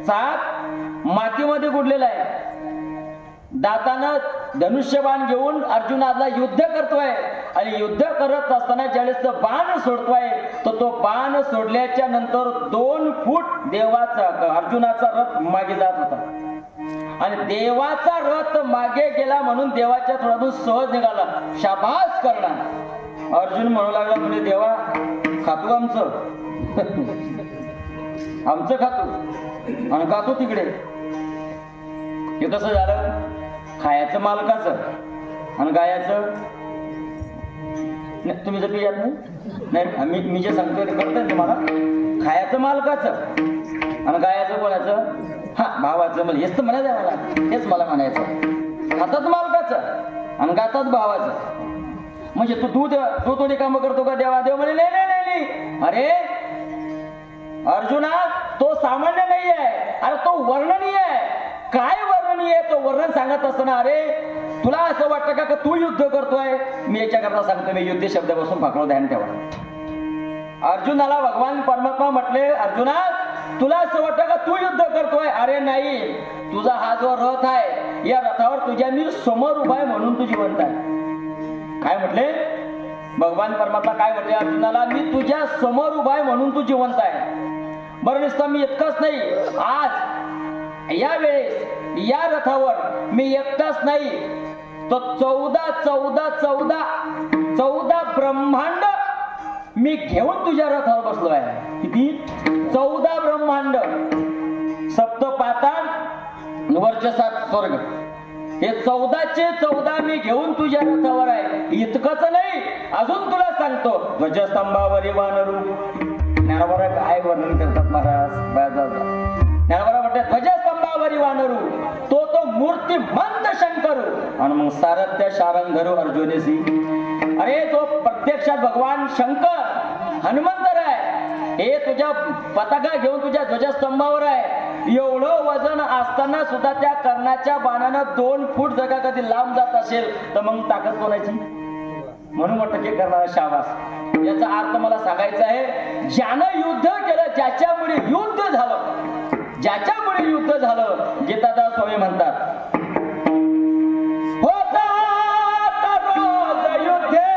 साप मातीमध्ये गुडलेला आहे, दातानं धनुष्यबाण घेऊन अर्जुनाला युद्ध करतोय, आणि युद्ध करत असताना ज्यावेळेस बाण सोडतोय, तर तो बाण सोडल्याच्या नंतर 2 फूट देवाचा, अर्जुनाचा रथ मागे जात होता. आणि देवाचा रथ मागे गेला म्हणून देवाच्या थोडातून सहज निघाला. शाबास करणार. अर्जुन म्हणू लागला, म्हणजे देवा खातो आमचं खातो आणि खातो तिकडे. हे कसं झालं? खायचं मालकाचं आणि गायाचं तुम्ही जर पियात नाही, मी जे सांगतोय ते करतोय तुम्हाला. खायचं मालकाचं आणि गायाचं कोणाचं? हा, भावाचं. मला हेच तर म्हणायचं आहे, मला हेच मला म्हणायचं. खातात मालकाचं आणि गातात भावाचं. म्हणजे तू दूध थोडी कामं करतो का देवा? देव म्हणे नाही. अरे अर्जुना, तो सामान्य नाही आहे, अरे तो वर्णनीय आहे. काय वर्णनीय? तो वर्णन सांगत असताना, अरे तुला असं वाटतं का तू युद्ध करतोय? मी याच्याकरता सांगतो, मी युद्ध शब्दापासून फाकळं ध्यान ठेवा. अर्जुनाला भगवान परमात्मा म्हटले, अर्जुना तुला असं वाटतं का तू युद्ध करतोय? अरे नाही, तुझा हा जो रथ आहे, या रथावर तुझ्या मी समोर उभा आहे म्हणून तू जिवंत आहे. काय म्हटले भगवान परमात्मा? काय म्हटले अर्जुनाला? मी तुझ्या समोर उभा आहे म्हणून तू जिवंत आहे. बरं नुसतं मी इतकंच नाही, आज या वेळेस या रथावर मी एकटाच नाही, तर 14 ब्रह्मांड मी घेऊन तुझ्या रथावर बसलो आहे. किती? 14 ब्रह्मांड, सप्त पाताळ वरचे 7 स्वर्ग, हे 14चे 14 मी घेऊन तुझ्या रथावर आहे. इतकंच नाही, अजून तुला सांगतो, ध्वजस्तंभावरी वानरू. ज्ञानोबा काय वर्णन करतात महाराज? ज्ञानोबा म्हणतात, ध्वजस्तंभावरी वरी वानरू तो मूर्तिमंत शंकरू आणि मग सारथ्य शारंगरू अर्जुनेसी. अरे तो प्रत्यक्षात भगवान शंकर हनुमंतर आहे. हे तुझ्या पताका घेऊन तुझ्या ध्वजस्तंभावर आहे. एवढं वजन असताना सुद्धा त्या कर्णाच्या बाणानं 2 फूट जगा कधी लांब जात असेल तर मग ताकद कोणाची. म्हणून म्हटलं की करणारा शाबास. याचा अर्थ मला सांगायचा आहे, ज्यानं युद्ध केलं, ज्याच्यामुळे युद्ध झालं, ज्याच्यामुळे युद्ध झालं, गीतादास स्वामी म्हणतात होता रोज युद्धे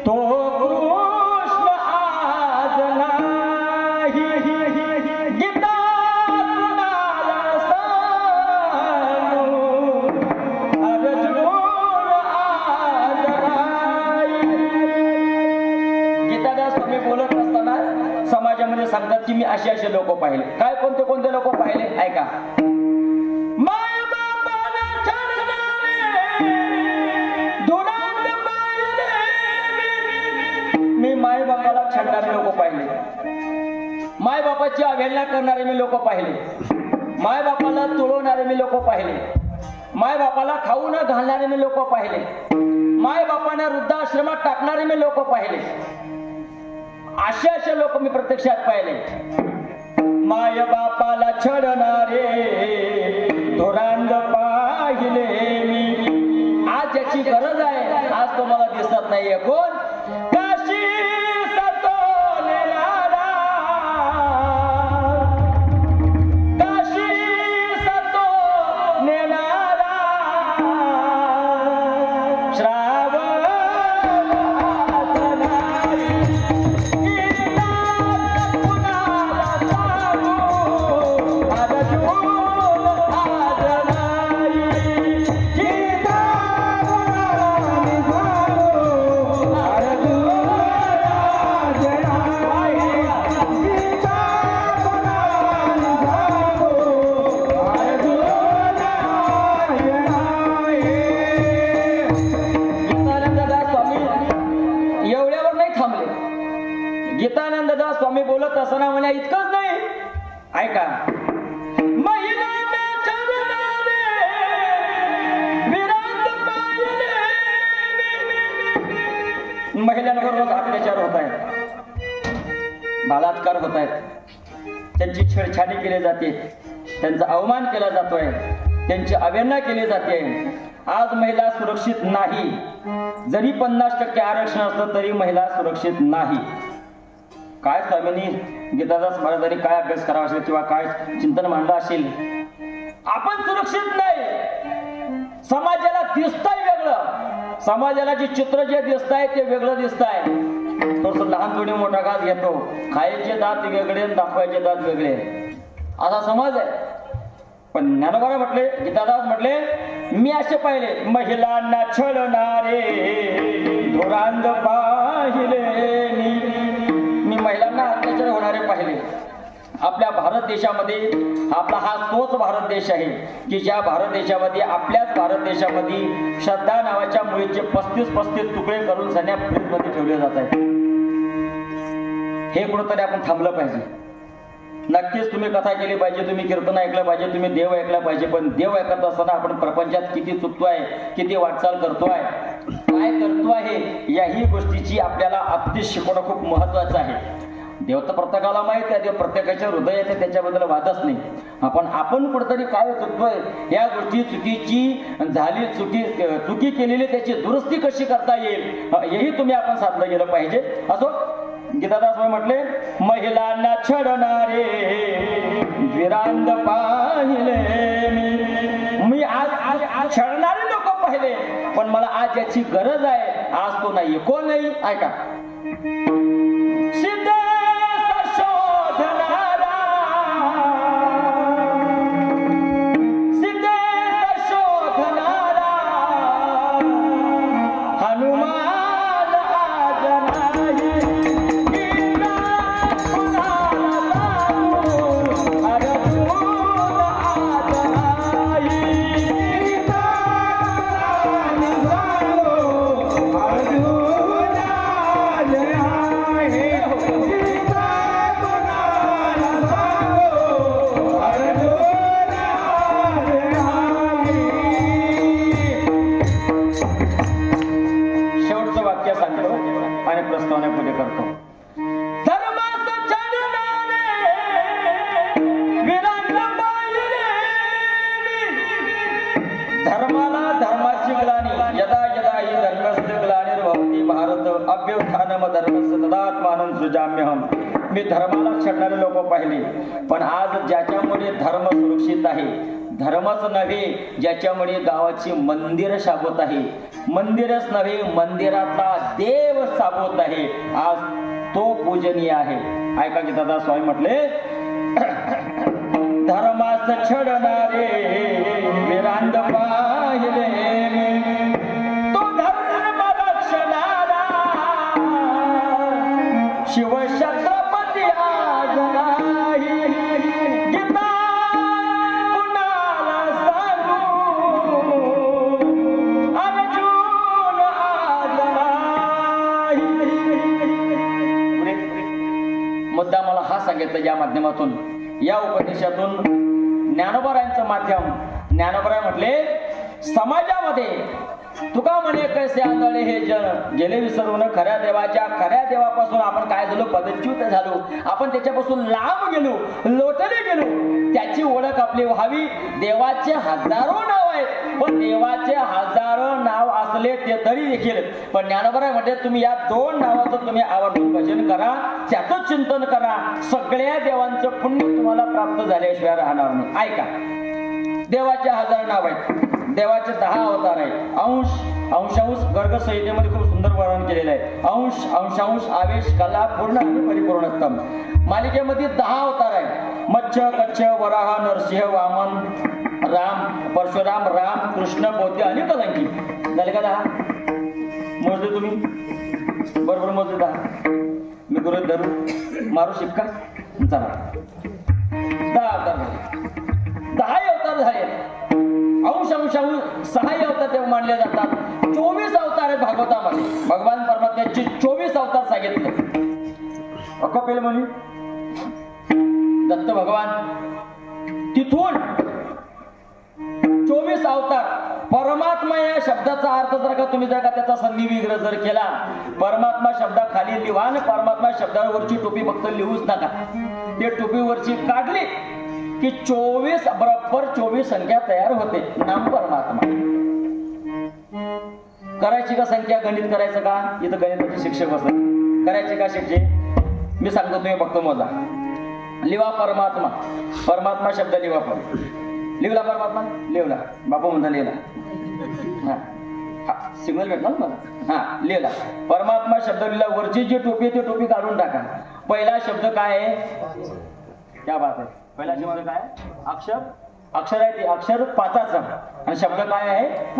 तो कृष्ण आज नाही. गीता कुणाला सांगू अर्जुन आज नाही. गीतादास स्वामी बोलत असताना समाजामध्ये सांगतात की मी असे लोक पाहिले. काय कोणते कोणते लोक पाहिले ऐका. माय बापाला छळणारे धुरांत पाहिले. मी माय बापाला छळणारे लोक पाहिले. माय बापाची अवहेलना करणारे मी लोक पाहिले. माय बापाला तुळवणारे मी लोक पाहिले. माय बापाला खाऊ न घालणारे मी लोक पाहिले. माय बापांना वृद्धाश्रमात टाकणारे मी लोक पाहिले. असे लोक मी प्रत्यक्षात पाहिले. माय बापाला छळणारे धोरांद पाहिले मी. आज ज्याची गरज आहे आज तो मला दिसत नाहीये. कोण? काशी सतोलेला, काशी सतोलेला श्रावण गीतानंददास स्वामी बोलत असताना म्हणे इतकंच नाही ऐका. महिलांवर रोज अत्याचार होत आहेत, बलात्कार होत आहेत, त्यांची छेडछाडी केली जाते, त्यांचा अवमान केला जातोय, त्यांची अवहेलना केली जाते. आज महिला सुरक्षित नाही. जरी 50% आरक्षण असलं तरी महिला सुरक्षित नाही. काय स्वामींनी गीतादास महाराजांनी काय अभ्यास करावा असेल किंवा काय चिंतन मांडलं असेल. आपण सुरक्षित नाही. समाजाला दिसतंय वेगळं. समाजाला जे चित्र जे दिसतंय ते वेगळं दिसतंय. थोडस लहान थोडी मोठा घास घेतो. खायचे दात वेगळे दाखवायचे दात वेगळे असा समाज आहे. पण ज्ञानोबा म्हटले, गीतादास म्हटले मी असे पाहिले महिलांना छळणारे धोरांद पाहिले. मी महिलांना अत्याचार होणारे पाहिले. आपल्या भारत देशामध्ये आपला हा तोच भारत देश आहे की ज्या भारत देशामध्ये आपल्याच भारत देशामध्ये श्रद्धा नावाच्या मुलीचे 35 तुकडे करून सध्या फ्रीजमध्ये ठेवले जात आहेत. हे कुठंतरी आपण थांबलं पाहिजे. नक्कीच तुम्ही कथा केली पाहिजे, तुम्ही कीर्तन ऐकलं पाहिजे, तुम्ही देव ऐकला पाहिजे. पण देव ऐकत असताना आपण प्रपंचात किती चुकतोय, किती वाटचाल करतोय, काय करतो आहे, याही गोष्टीची आपल्याला अगदी शिकवणं खूप महत्वाचं आहे. देव तर प्रत्येकाला माहित आहे, देव प्रत्येकाच्या हृदयात आहे, त्याच्याबद्दल वादच नाही. आपण कुठेतरी काय चुकतोय, या गोष्टी चुकीची झाली, चुकी केलेली त्याची दुरुस्ती कशी करता येईल हेही तुम्ही आपण साधलं गेलं पाहिजे. असो गीतादास म्हटले महिलांना छळणारे विरांद पाहिले. मी आज छळणारे लोक पाहिले, पण मला आज ज्याची गरज आहे आज तो नाहीये. कोण नाही ऐका. Yeah. धर्माला धर्माची ग्लानी यदा यदा ही धर्मस्य ग्लानिर्भवति भारत अभ्युत्थानम धर्मस्य तदात्मानं सृजाम्यहम. मी धर्माला छळणारे लोक पाहिले, पण आज ज्याच्यामुळे धर्म सुरक्षित आहे, धर्मच नव्हे ज्याच्यामुळे गावाची मंदिर शाबूत आहे, मंदिरच नव्हे मंदिरातला देव साबूत आहे, आज तो पूजनीय आहे. ऐका की दादा स्वामी म्हटले, धर्मास छळणारे विरांद पाहिले, तो धर्म रक्षणारा शिवछत्रपती आज नाही. गीता कुणाला सांगू अर्जुन आज नाही. मुद्दा मला हा सांगितलं या माध्यमातून, या उपदेशातून ज्ञानोबारायांचं माध्यम. ज्ञानोबराय म्हटले, समाजामध्ये तुका म्हणे कैसे आंधळे हे जन गेले विसरून खऱ्या देवाच्या, खऱ्या देवापासून आपण काय झालो, पदच्युत झालो, आपण त्याच्यापासून लांब गेलो, लोटले गेलो. त्याची ओळख आपली व्हावी. देवाचे हजारो नाव आहेत, पण देवाचे हजारो नाव असले ते तरी देखील पण ज्ञानोबराय म्हटले, तुम्ही या दोन नावाचं तुम्ही आवर्जून भजन करा, त्याचं चिंतन करा, सगळ्या देवांचं पुण्य तुम्हाला प्राप्त झाल्याशिवाय राहणार नाही. ऐका, देवाचे हजार नाव आहेत, देवाचे 10 अवतार आहेत. अंश, अंशांश गर्ग संहितेमध्ये खूप सुंदर वर्णन केलेलं आहे. अंश, अंशांश, आवेश, कला, पूर्ण आणि परिपूर्णोत्तम. मालिकेमध्ये 10 अवतार आहेत. मत्स्य, कच्छ, वराह, नरसिंह, वामन, राम, परशुराम, राम, कृष्ण, बौद्ध आणि कलंकी. झाले का 10? मोजले तुम्ही? बरोबर मोजले 10. मी गुरु धरू मारू शिक्का. चला, 10 अवतार झाले. 10 अवतार झाले. अंश, अंशांश 6 अवतार तेव्हा मानले जातात. 24 अवतार आहेत भागवतामध्ये. भगवान परमात्म्याचे 24 अवतार सांगितले. कपिल मुनी, दत्त भगवान, तिथून 24 अवतार. परमात्मा या शब्दाचा अर्थ जर का तुम्ही जर का त्याचा संधी विग्रह जर केला, परमात्मा शब्दाखाली लिहा आणि परमात्मा शब्दावरची टोपी फक्त लिहूच नका. ते टोपीवरची काढली की 24 बरोबर 24 संख्या तयार होते. नाम परमात्मा. करायची का संख्या? गणित करायचं का? इथं गणिताचे शिक्षक बसत. करायची का शिक्षक? मी सांगतो, तुम्ही फक्त मोजा. लिवा परमात्मा. परमात्मा शब्द लिवा. पण लिवला परमात्मा, लिवला. बापू म्हणता लिहिला. हा, सिग्नल भेटला ना मला. हा, लिहिला. परमात्मा शब्द लिहिला. वरची जी टोपी आहे ती टोपी काढून टाका. पहिला शब्द काय आहे? क्या बात आहे. पहिला शब्द काय? अक्षर. अक्षर आहे ते अक्षर 5चं. आणि शब्द काय आहे? प.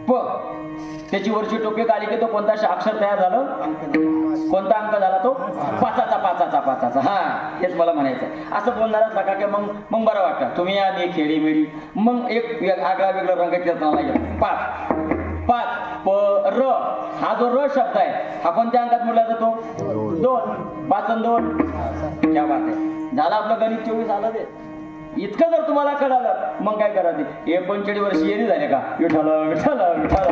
प. त्याची वरची टोपी काढली की तो कोणता अक्षर तयार झालं? कोणता अंक झाला तो? 5चा. हा, हेच मला म्हणायचं. असं बोलणारच नका की मग बरं वाटतं. तुम्ही आधी खेळी मेळी मग एक आगळा वेगळा रंग कीर्तनाला गेला. 5. प र. हा जो र शब्द आहे हा कोणत्या अंकात म्हटला जातो? 2. 5 आणि 2. क्या बात आहे. झालं आपलं गणित 24 आलं ते. इतकं जर तुम्हाला कळालं मग काय करा ते. 45 वर्ष येरी झाले का? विठ्ठल विठ्ठल विठ्ठल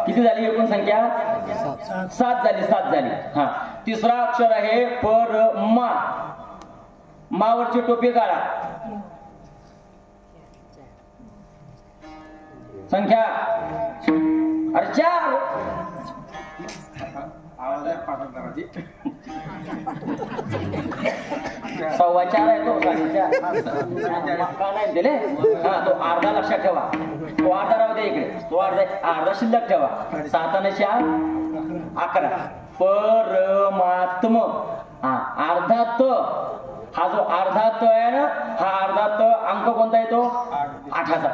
किती झाली एकूण संख्या? 7 झाली. हा, तिसरा अक्षर आहे पर मा. मावरची टोपी काढा. संख्या अरे 4. सव्वा 4 आहे तो. 4.5 नाही दिले. हा, तो अर्धा लक्षात ठेवा. तो अर्धा राहू दे इकडे. तो अर्धा शिल्लक ठेवा. 7 आणि 4 11. परमात्म. हा, अर्धा त. हा जो अर्धा त आहे ना, हा अर्धा त अंक कोणता येतो? 8चा.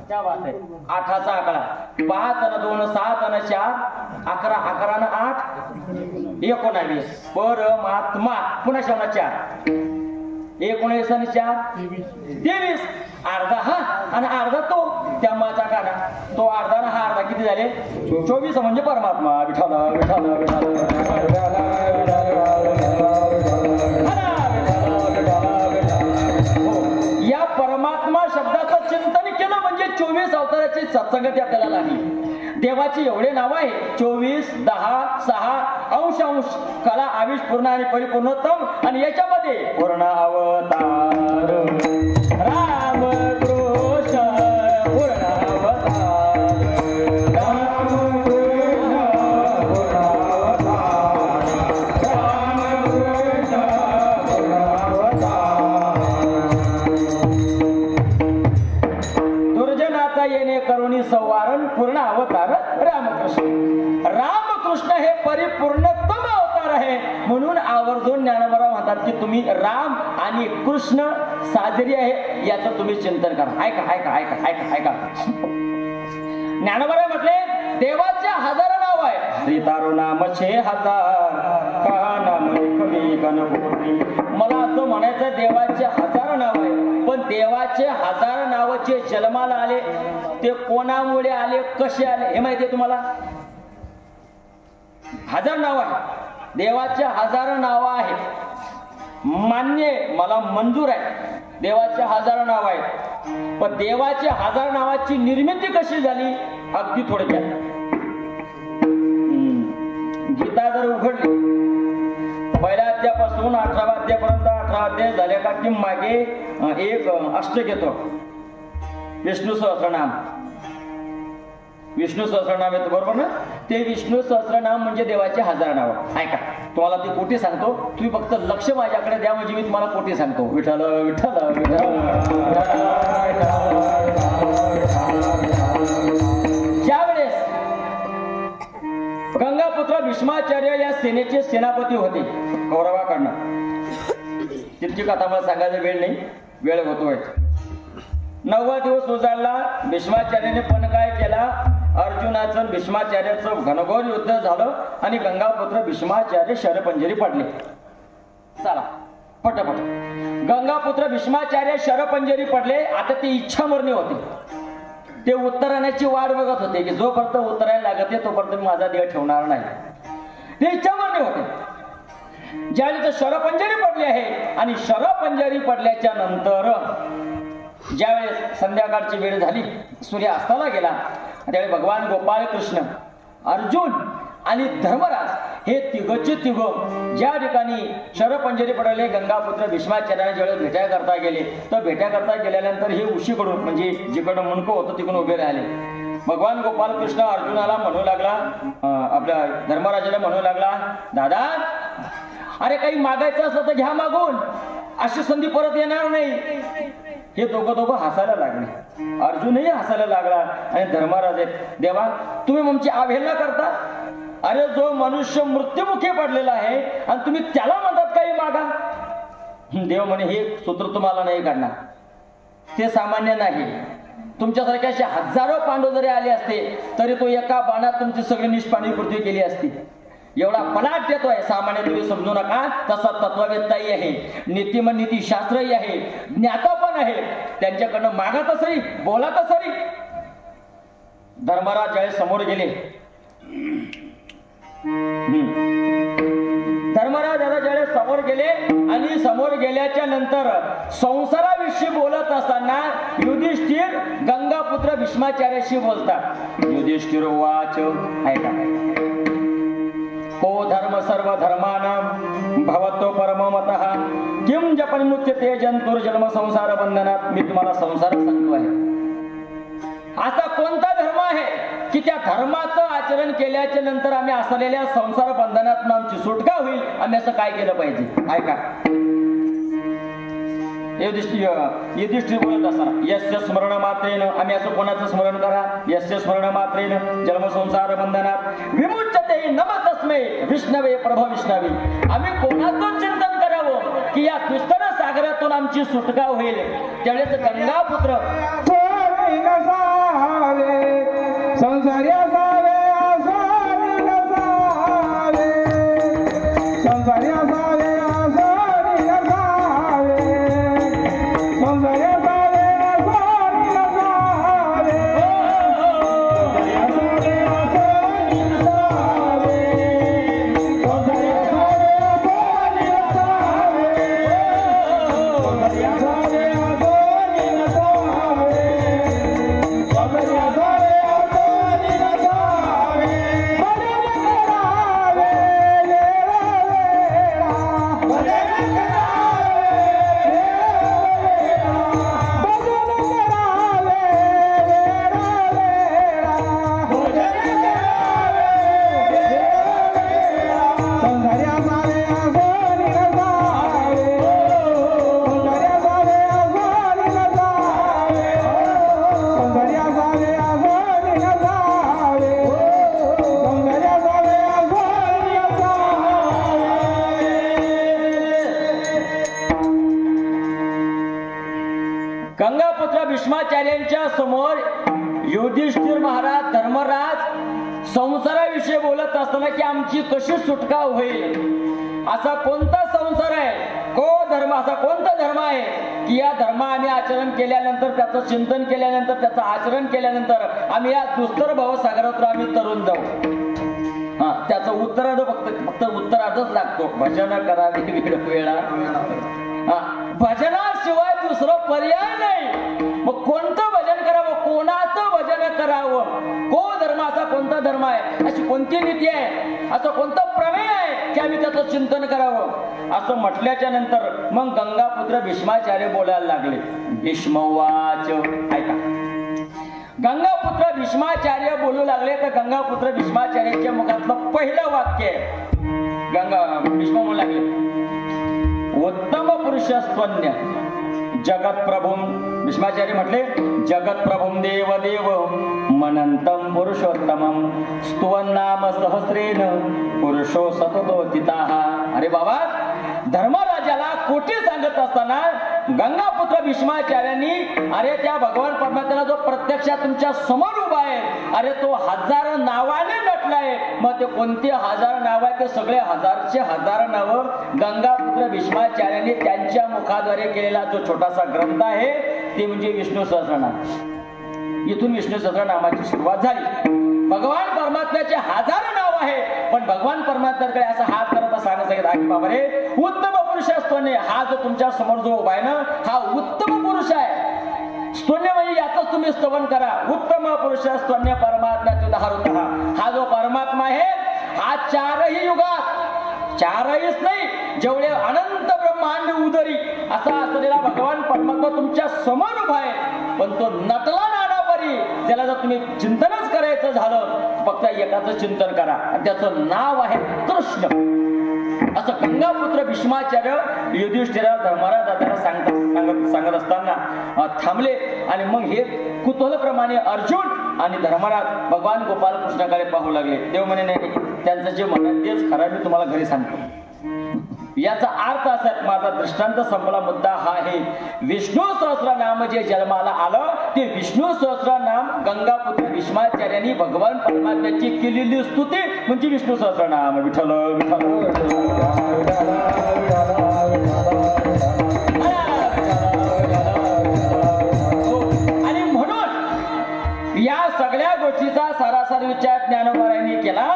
क्या बात आहे. 8चा आकडा. 5 आणि 2 7 आणि 4 11. 11 आणि 8 19. परमात्मा. पुन्हा शेवना 4. 19 आणि 4 23. अर्धा हा आणि अर्धा तो. त्या माचा काढा. तो अर्धा ना हा अर्धा. किती झाले? 24 म्हणजे परमात्मा. विठ्ठल विठ्ठल विठ्ठल. या परमात्मा शब्दाचं चिंतन केलं म्हणजे 24 अवताराची सत्संगती आपल्याला लागली. देवाची एवढे नाव आहे 24, 10, 6 अंश अंश कला आविष पूर्ण आणि परिपूर्णोत्तम आणि याच्यामध्ये पूर्ण अवतार राम कृष्ण पूर्ण अवतार राम कृष्ण पूर्ण अवतार राम कृष्ण पूर्ण अवतार दुर्जनाचा येणे करुणी संवारण पूर्ण अवतार रामकृष्ण रामकृष्ण हे परिपूर्णतम अवतार आहे म्हणून आवर्जून ज्ञानोबा म्हणतात की तुम्ही राम आणि कृष्ण साजरी आहे याचं तुम्ही चिंतन करा. ऐका ऐका ऐका ऐका ऐका ज्ञानोबा म्हटले देवाचे हजार नाव आहे श्रीतारो नाम 6000 का नाम कवी गणपती. मला असं म्हणायचं देवाचे हजार नाव आहे पण देवाचे हजार नाव जे जन्माला आले ते कोणामुळे आले कसे आले हे माहिती आहे तुम्हाला. हजार नाव आहे देवाचे हजार नाव आहेत मान्य मला मंजूर आहे देवाचे हजार नाव आहेत पण देवाचे हजार नावाची निर्मिती कशी झाली अगदी थोडक्यात. गीता जर उघडली पहिल्या अध्यायापासून 18व्या अध्यायापर्यंत 18 अध्याय झाले का की मागे एक अष्टक येतो विष्णू सहस्रनाम. विष्णू सहस्रनाम येतो बरोबर ना. ते विष्णू सहस्रनाम म्हणजे देवाचे हजार नाव. ऐका तुम्हाला ती कोटी सांगतो तुम्ही फक्त लक्ष माझ्याकडे द्या म्हणजे मी तुम्हाला कोटी सांगतो. विठ्ठल विठ्ठल ज्यावेळेस गंगापुत्र भीष्माचार्य या सेनेचे सेनापती होते कौरवाकडनं. तिथची कथा मला सांगायला वेळ नाही वेळ होतोय. 9वा दिवस उजाडला भीष्माचार्याने पण काय केला अर्जुनाचं भीष्माचार्याचं घनघोर युद्ध झालं आणि गंगापुत्र भीष्माचार्य शरपंजरी पडले. चला पटपट गंगापुत्र भीष्माचार्य शरपंजरी पडले. आता ते इच्छा मरणे होते ते उत्तराण्याची वाट बघत होते की जोपर्यंत उत्तरायला लागत आहे तोपर्यंत माझा देह ठेवणार नाही. ते इच्छा मरणे होते. ज्यावेळी शरपंजरी पडली आहे आणि शरपंजरी पडल्याच्या नंतर ज्यावेळेस संध्याकाळची वेळ झाली सूर्य अस्ताला गेला त्यावेळी भगवान गोपाळ कृष्ण अर्जुन आणि धर्मराज हे तिघचे तिघ ज्या ठिकाणी शरपंजरी पडले गंगापुत्र भीष्माचार्याने ज्यावेळेस भेट्या करता गेले तर भेट्या करता गेल्यानंतर हे उशीकडून म्हणजे जिकडं मुंडकं होतं तिकडून उभे राहिले. भगवान गोपाल कृष्ण अर्जुनाला म्हणू लागला आपल्या धर्मराजाला म्हणू लागला दादा अरे काही मागायचं असलं तर घ्या मागून अशी संधी परत येणार नाही. हे दोघं हसायला लागले. अर्जुनही हसायला लागला आणि धर्मराज देवा तुम्ही आमची अवहेलना करता. अरे जो मनुष्य मृत्युमुखी पडलेला आहे आणि तुम्ही त्याला म्हणतात काही मागा. देव म्हणे हे सूत्र तुम्हाला नाही काढणार ते सामान्य नाही. तुमच्यासारखे असे हजारो पांडव जरी आले असते तरी तो एका बाणात तुमची सगळी निष्पाणी पृथ्वी केली असती. एवढा पलाट देतोय सामान्य तुम्ही समजू नका. तसा तत्ववेत्ताही आहे नीतिमन नीतिशास्त्रही आहे ज्ञाता पण आहे. त्यांच्याकडनं मागा तसरी बोला तसरी. धर्मराज ज्यावेळेस समोर गेले धर्मराज ज्यावेळेस समोर गेले आणि समोर गेल्याच्या नंतर संसाराविषयी बोलत असताना युधिष्ठिर गंगापुत्र भीष्माचार्याशी बोलतात. युधिष्ठिर वाच ऐका को धर्म सर्व धर्मानां भवतो परममतः किम जपन्मुच्यते जंतुर्जन्म संसार बंधनात. मी तुम्हाला संसार सांगतो आहे असा कोणता धर्म आहे की त्या धर्माचं आचरण केल्याच्या नंतर आम्ही असलेल्या संसार बंधनात आमची सुटका होईल. आम्ही असं काय केलं पाहिजे ऐका. युधिष्ठिर बोलत असा यस्य स्मरण मात्रेन आम्ही असं कोणाचं स्मरण करा यस्य स्मरण मात्रेन जन्म संसार बंधनात विमुच्यते नमः तस्मै विष्णवे प्रभ विष्णवी. आम्ही कोणाचं चिंतन करावं की या दुष्टर सागरातून आमची सुटका होईल. त्यावेळेस गंगापुत्र संसारी असावे आसानी नसावे संसारी असावे आसानी नसावे संसारी असावे आसानी नसावे संसारी असावे आसानी नसावे संसारी असावे आसानी नसावे संसारी असावे आसानी नसावे संसारी असावे गंगापुत्र भीष्माचार्यांच्या समोर युधिष्ठिर महाराज धर्मराज संसाराविषयी बोलत असताना की आमची कशी सुटका होईल, असा कोणता संसार आहे, असा कोणता धर्म आहे की या धर्म आम्ही आचरण केल्यानंतर, त्याचं चिंतन केल्यानंतर, त्याचं आचरण केल्यानंतर आम्ही या दुस्तर भवसागरात आम्ही तरुण जाऊ. हा, त्याचं उत्तरार्ध फक्त उत्तरार्धच लागतो. भजन करावी वेळा. भजनाशिवाय दुसरं पर्याय नाही. मग कोणतं भजन करावं, कोणाचं भजन करावं, धर्म असा कोणता धर्म आहे, अशी कोणती नीती आहे, असं कोणतं प्रमेय आहे की आम्ही त्याचं चिंतन करावं, असं म्हटल्याच्या नंतर मग गंगापुत्र भीष्माचार्य बोलायला लागले. भीष्मवाच. ऐका, गंगापुत्र भीष्माचार्य बोलू लागले तर गंगापुत्र भीष्माचार्याच्या मुखातलं पहिलं वाक्य आहे. भीष्म म्हणू लागले, उत्तम पुरुष स्तन्य जगत प्रभुम. भीष्माचार्य म्हटले, जगत प्रभुम देव देव मनंतम पुरुषोत्तमम स्तुवन्नाम सहस्रेन पुरुषो सततो तिताः. अरे बाबा, धर्मराजाला कोटी सांगत असताना गंगापुत्र भीष्माचार्यांनी अरे त्या भगवान परमात्म्याला जो प्रत्यक्षात तुमच्या समोर उभा आहे, अरे तो हजार नावाने नटलाय. मग ते कोणते हजार नाव आहे, ते सगळे हजारचे हजार नाव गंगापुत्र भीष्माचार्यांनी त्यांच्या मुखाद्वारे केलेला जो छोटासा ग्रंथ आहे ते म्हणजे विष्णू सहस्रनाम. इथून विष्णू सहस्रनामाची सुरुवात झाली. भगवान परमात्म्याचे हजार नाव आहे, पण भगवान परमात्म्याकडे असा हात करता सांगितलं की बाबा रे, उत्तम पुरुष स्तन्य, हा जो तुमच्या समोर जो उभा आहे ना, हा उत्तम पुरुष आहे. स्तन्य म्हणजे याच तुम्ही स्तवन करा. उत्तम पुरुष स्तन्य परमात्म्याचे उदाहरण. हा जो परमात्मा आहे हा चारही युगात, चारहीच नाही, जेवढे अनंत ब्रह्मांड उदरी असा असलेला भगवान परमात्मा तुमच्या समोर उभा आहे. पण तो नटला नानापरी, त्याला जर तुम्ही चिंतनच करायचं झालं, फक्त एकाच चिंतन करा, आणि त्याचं नाव आहे कृष्ण. असं गंगापुत्र भीष्माचार्य युधिष्ठिराला धर्मराज सांगत असताना थांबले. आणि मग हे कुतूहलप्रमाणे अर्जुन आणि धर्मराज भगवान गोपाल कृष्णाकडे पाहू लागले. देव म्हणे, नाही, त्यांचं जे म्हणणं तेच खरं, मी तुम्हाला घरी सांगतो. याचा अर्थ असा, माझा दृष्टांत संपला. मुद्दा हा आहे, विष्णू सहस्रनाम जे जन्माला आलं ते विष्णू सहस्रनाम गंगापुत्र भीष्माचार्यांनी भगवान परमात्म्याची केलेली स्तुती म्हणजे विष्णू सहस्रनाम. विठ्ठल विठ्ठल. आणि म्हणून या सगळ्या गोष्टीचा सारासार विचार ज्ञानोबारायांनी केला.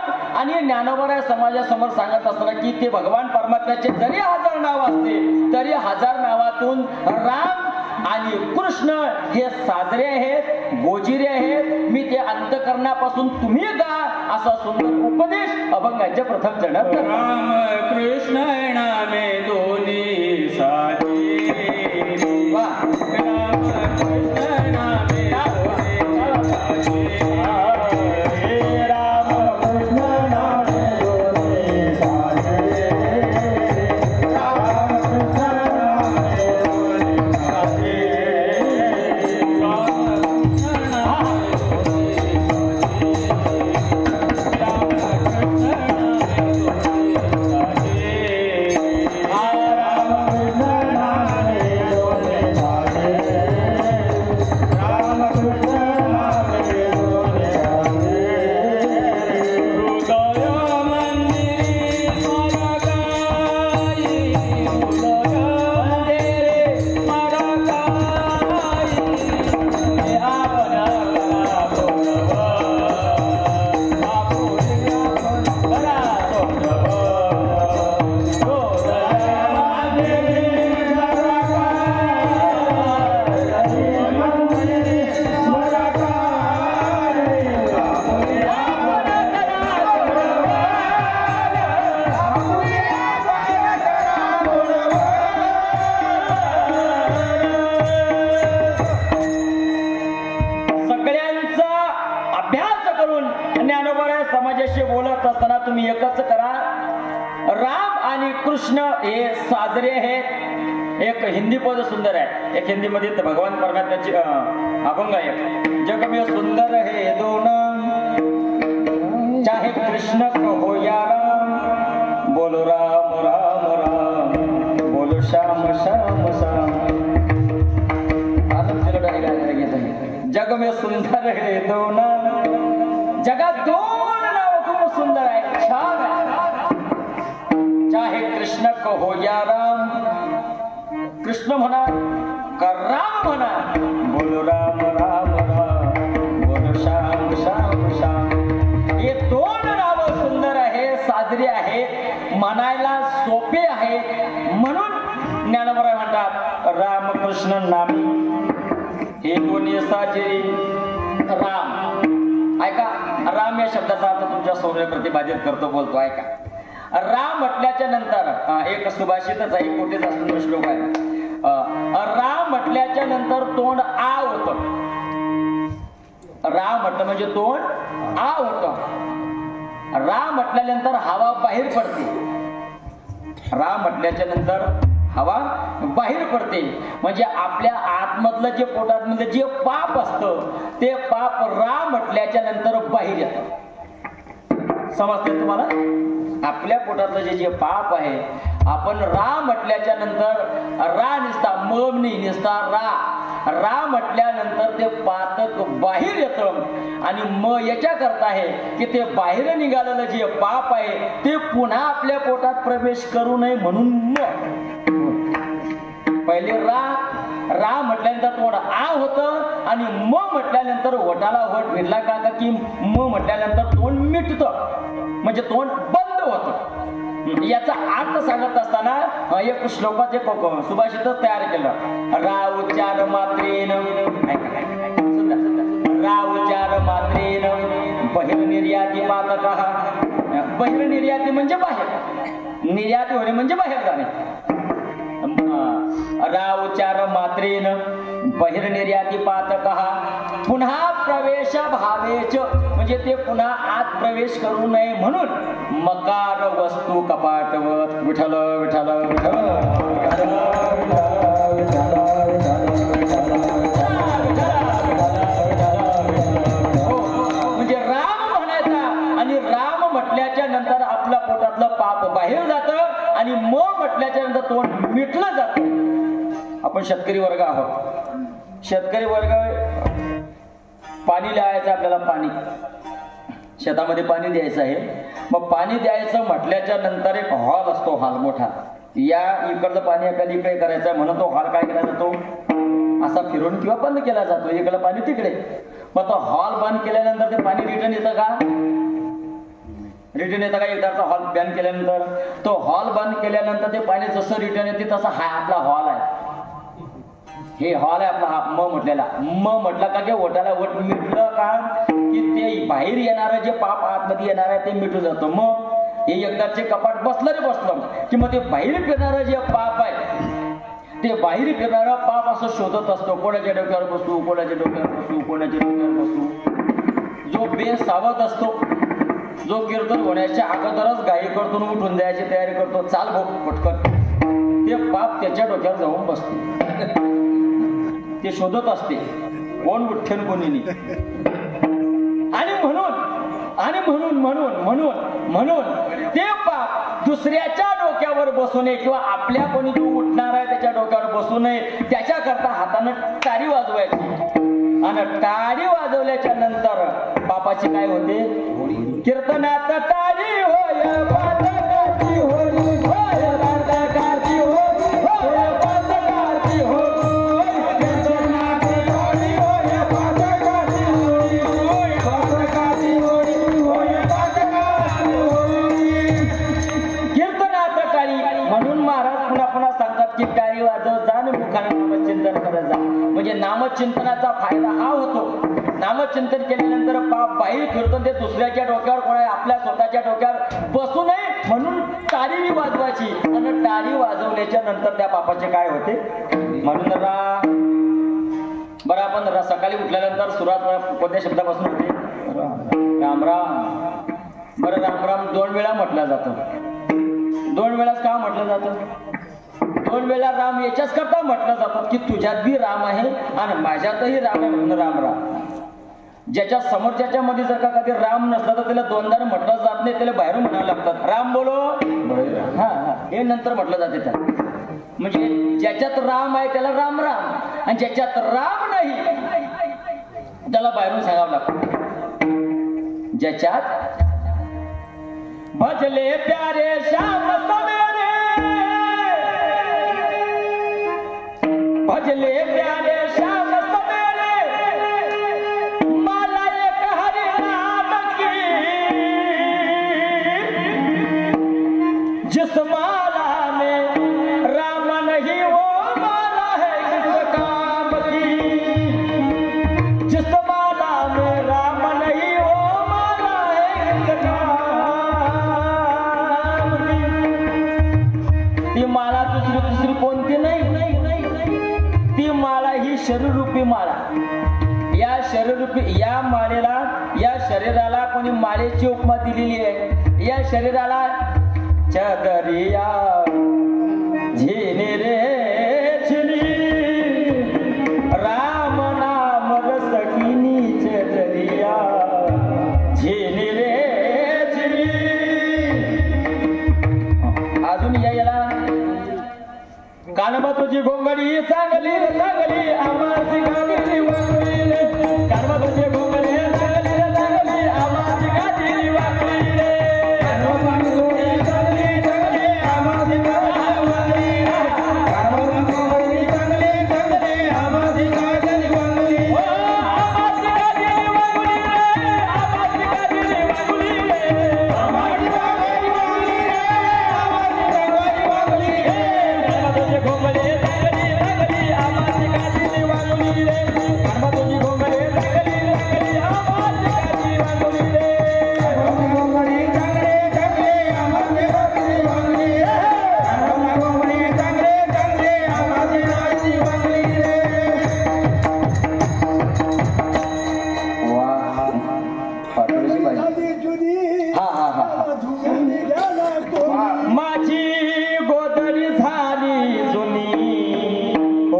आणि ज्ञानोबाराय समाजासमोर सांगत असताना की ते भगवान परमात्म्याचे जरी हजार नाव असते तरी हजार नावातून राम आणि कृष्ण हे साजरे आहेत, गोजिरे आहेत. मी ते अंतकरणापासून तुम्ही गा असा सुंदर उपदेश अभंगाच्या प्रथम चढत. राम कृष्ण नामे दोन्ही साजे, वा, राम कृष्ण नामे समाजाशी बोलत असताना तुम्ही एकच करा, आणि कृष्ण हे साजरे आहेत. एक हिंदी पद सुंदर आहे, एक हिंदी मध्ये भगवान परमात्म्याची अभंग आहे. जग में सुंदर है दोनों, चाहे कृष्ण कहो या राम, बोलो राम राम राम, बोलो श्याम श्याम श्याम. जग में सुंदर है दोनों, जगात दोन नाव खूप सुंदर आहे, छान आहे. चाहे कृष्ण कहो या राम, कृष्ण म्हणा का राम म्हणा, बोलो राम राम राम, बोलो श्याम श्याम श्याम. हे दोन नाव सुंदर आहे, साजरी आहे, म्हणायला सोपे आहे. म्हणून ज्ञानोबा म्हणतात रामकृष्ण नामी हे दोन्ही साजरी. राम ऐका, राम या शब्दाचा अर्थ तुमच्या समोर प्रतिपादित करतो, बोलतो ऐका. राम म्हटल्याच्या नंतर एक सुभाषितच आहे, कोटीचा सुंदर श्लोक आहे. राम म्हटल्याच्या नंतर तोंड आ होत. राम म्हटलं म्हणजे तोंड आ होत. राम म्हटल्यानंतर हवा बाहेर पडते. राम म्हटल्याच्या नंतर हवा बाहेर पडते, म्हणजे आपल्या आतमधलं जे पोटातमधलं जे पाप असतं ते पाप राम म्हटल्याच्या नंतर बाहेर येतं. समजते तुम्हाला? आपल्या पोटातलं जे पाप आहे, आपण राम म्हटल्याच्या नंतर रा निसता मम नाही निसता रा म्हटल्यानंतर ते पातक बाहेर येतं. आणि म याच्या करता आहे की ते बाहेर निघालेलं जे पाप आहे ते पुन्हा आपल्या पोटात प्रवेश करू नये म्हणून म. पहिले रा म्हटल्यानंतर तोंड आ होतं आणि म म्हटल्यानंतर ओठाला वट भिडला का की म म्हटल्यानंतर तोंड मिटतं, म्हणजे तोंड बंद होतं. याचा अर्थ सांगत असताना एक श्लोकात एक सुभाषित तयार केलं. रा उच्चार मात्रेन, रा उच्चार मात्रेन बहिर्निर्याती पातकः. बहिर्निर्याती म्हणजे बाहेर, निर्याती होणे म्हणजे बाहेर जाणे. रा उच्चार मात्रेन बहिर्निर्याती पातकः पुन्हा प्रवेश भावेच, म्हणजे ते पुन्हा आत प्रवेश करू नये म्हणून मकार वस्तू कपाटवत विठ्ठल विठ्ठल विठ्ठल. म्हणजे राम म्हणायचा आणि राम म्हटल्याच्या नंतर आपल्या पोटातलं पाप बाहेर जातं आणि म म्हटल्याच्या नंतर तोंड मिटलं जातं. आपण शेतकरी वर्ग आहोत. शेतकरी वर्ग पाणी लावायचं, आपल्याला पाणी शेतामध्ये पाणी द्यायचं आहे. मग पाणी द्यायचं म्हटल्याच्या नंतर एक हॉल असतो, हॉल मोठा. या इकडचं पाणी आपल्याला इकडे करायचं म्हणून तो हॉल काय केला जातो, असा फिरून किंवा बंद केला जातो. इकडलं पाणी तिकडे. मग तो हॉल बंद केल्यानंतर ते पाणी रिटर्न येतं का? रिटर्न येतं का? एकदाचा हॉल बंद केल्यानंतर तो हॉल बंद केल्यानंतर ते पाणी जसं रिटर्न येते तसं हा आपला हॉल आहे. हे हॉल आहे आपला. हा म म्हटलेला, म म्हटलं का की ओठाला वट मिटलं का की ते बाहेर येणारं जे पाप आतमध्ये येणार आहे ते मिटून जातं. मग हे एकदाचे कपाट बसलं रे बसलं की मग ते बाहेर फिरणारं जे पाप आहे ते बाहेर फिरणारं पाप असं शोधत असतो. कोणाच्या डोक्यावर बसू, कोणाच्या डोक्यावर बसू, कोणाच्या डोक्यावर बसू. जो बेसावध असतो, जो कीर्तन होण्याच्या अगोदरच घाई करतो, उठून द्यायची तयारी करतो, चाल भोग पटकन, ते पाप त्याच्या डोक्यावर जाऊन बसते. ते शोधत असते कोण उठ्ठेन कोणी नाही. आणि म्हणून ते पाप दुसऱ्याच्या डोक्यावर बसू नये किंवा आपल्या कोणी जो उठणार आहे त्याच्या डोक्यावर बसू नये त्याच्याकरता हातानं टाळी वाजवायची. आणि टाळी वाजवल्याच्या नंतर पापाची काय होते? कीर्तनात टाळी होय बालकाची होय, होय बालकाची होय, होय बालकाची होय. की टाळी वाजव जा आणि मुखाने नामचिंतन करत जा. म्हणजे नामचिंतनाचा फायदा हा होतो. नामचिंतन केल्यानंतर पाप बाहेर फिरतो, ते दुसऱ्याच्या डोक्यावर कोणा आपल्या स्वतःच्या डोक्यावर बसू नये म्हणून टाळी वाजवायची. आणि टाळी वाजवल्याच्या नंतर त्या पापाचे काय होते? म्हणून बरं आपण सकाळी उठल्यानंतर सुरुवात कोणत्या शब्दापासून होते? राम राम. बरं राम राम 2 वेळा म्हटलं जातं. 2 वेळाच का म्हटलं जातं? 2 वेळा राम याच्याच करता म्हटलं जातं की तुझ्यात बी राम आहे आणि माझ्यातही राम आहे म्हणून राम राम. ज्याच्या समोरच्या मध्ये जर का कधी राम नसला तर त्याला 2दा म्हटलं जात नाही, त्याला बाहेरून म्हणावं लागतात राम बोलो. हा हा हे नंतर म्हटलं जाते त्याला. म्हणजे ज्याच्यात राम आहे त्याला राम राम आणि ज्याच्यात राम नाही त्याला बाहेरून सांगावं लागतं. ज्याच्यात भजले प्यारे श्याम सवेरे, भजले प्यारे श्याम सवेरे, माला एक हरि नाम की, जिस माला में राम नहीं वो माला है किस काम की, जिस माला में राम नहीं वो माला है किस काम की. ती माला दुसरी कोणती नाही, ती माला ही शरीररूपी माळा. या शरीररूपी या माळेला, या शरीराला कोणी माळेची उपमा दिलेली आहे. या शरीराला चदरिया झिनी रे झिनी, राम नाम रसकिनी चदरिया झिनी रे झिनी. अजून याला कानबा तुझी घोंगडी चांगली चांगली आमाची गाडी वागली रे, कानबा तुझी घोंगडी चांगली चांगली आमाची गाडी वागली रे, कानबा तुझी चांगली चांगली आमाची गाडी वागली रे, कानबा तुझी चांगली चांगली आमाची गाडी वागली रे, आमाची गाडी वागली रे, आमाची गाडी वागली रे, आमाची गाडी वागली रे, आमाची गाडी वागली रे. घोंगडे लागली लागली आमाची गाडी वागली रे, कानबा तुझी घोंगडे लागली लागली आमाची गाडी वागली रे, कानबा घोंगडी चांगले चांगले आमाची गाडी वागली रे, कानबा घोंगडी चांगले चांगले आमाची गाडी वागली रे. वाह पाटोळीची बाई. हा हा हा. माझी गोदडी झाली जुनी ओ.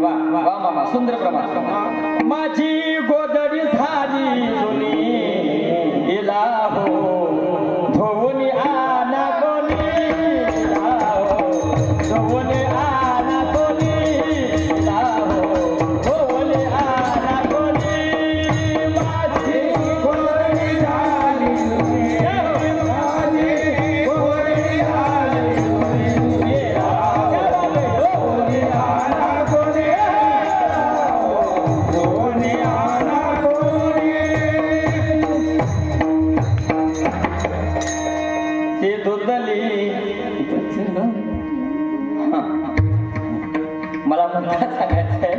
वा वा मामा सुंदर प्रमाण. माझी गोदडी झाली जुनी, इला हो धोवनी आना कोणी, इला हो धोवनी आना कोणी, इला हो धोवनी आना कोणी. माझी गोदडी झाली जुनी, माझी गोदडी झाली जुनी, इला हो धोवनी आना कोणी, धोवनी आना कोणी. ते दुधली मला म्हणतात सांगायचंय.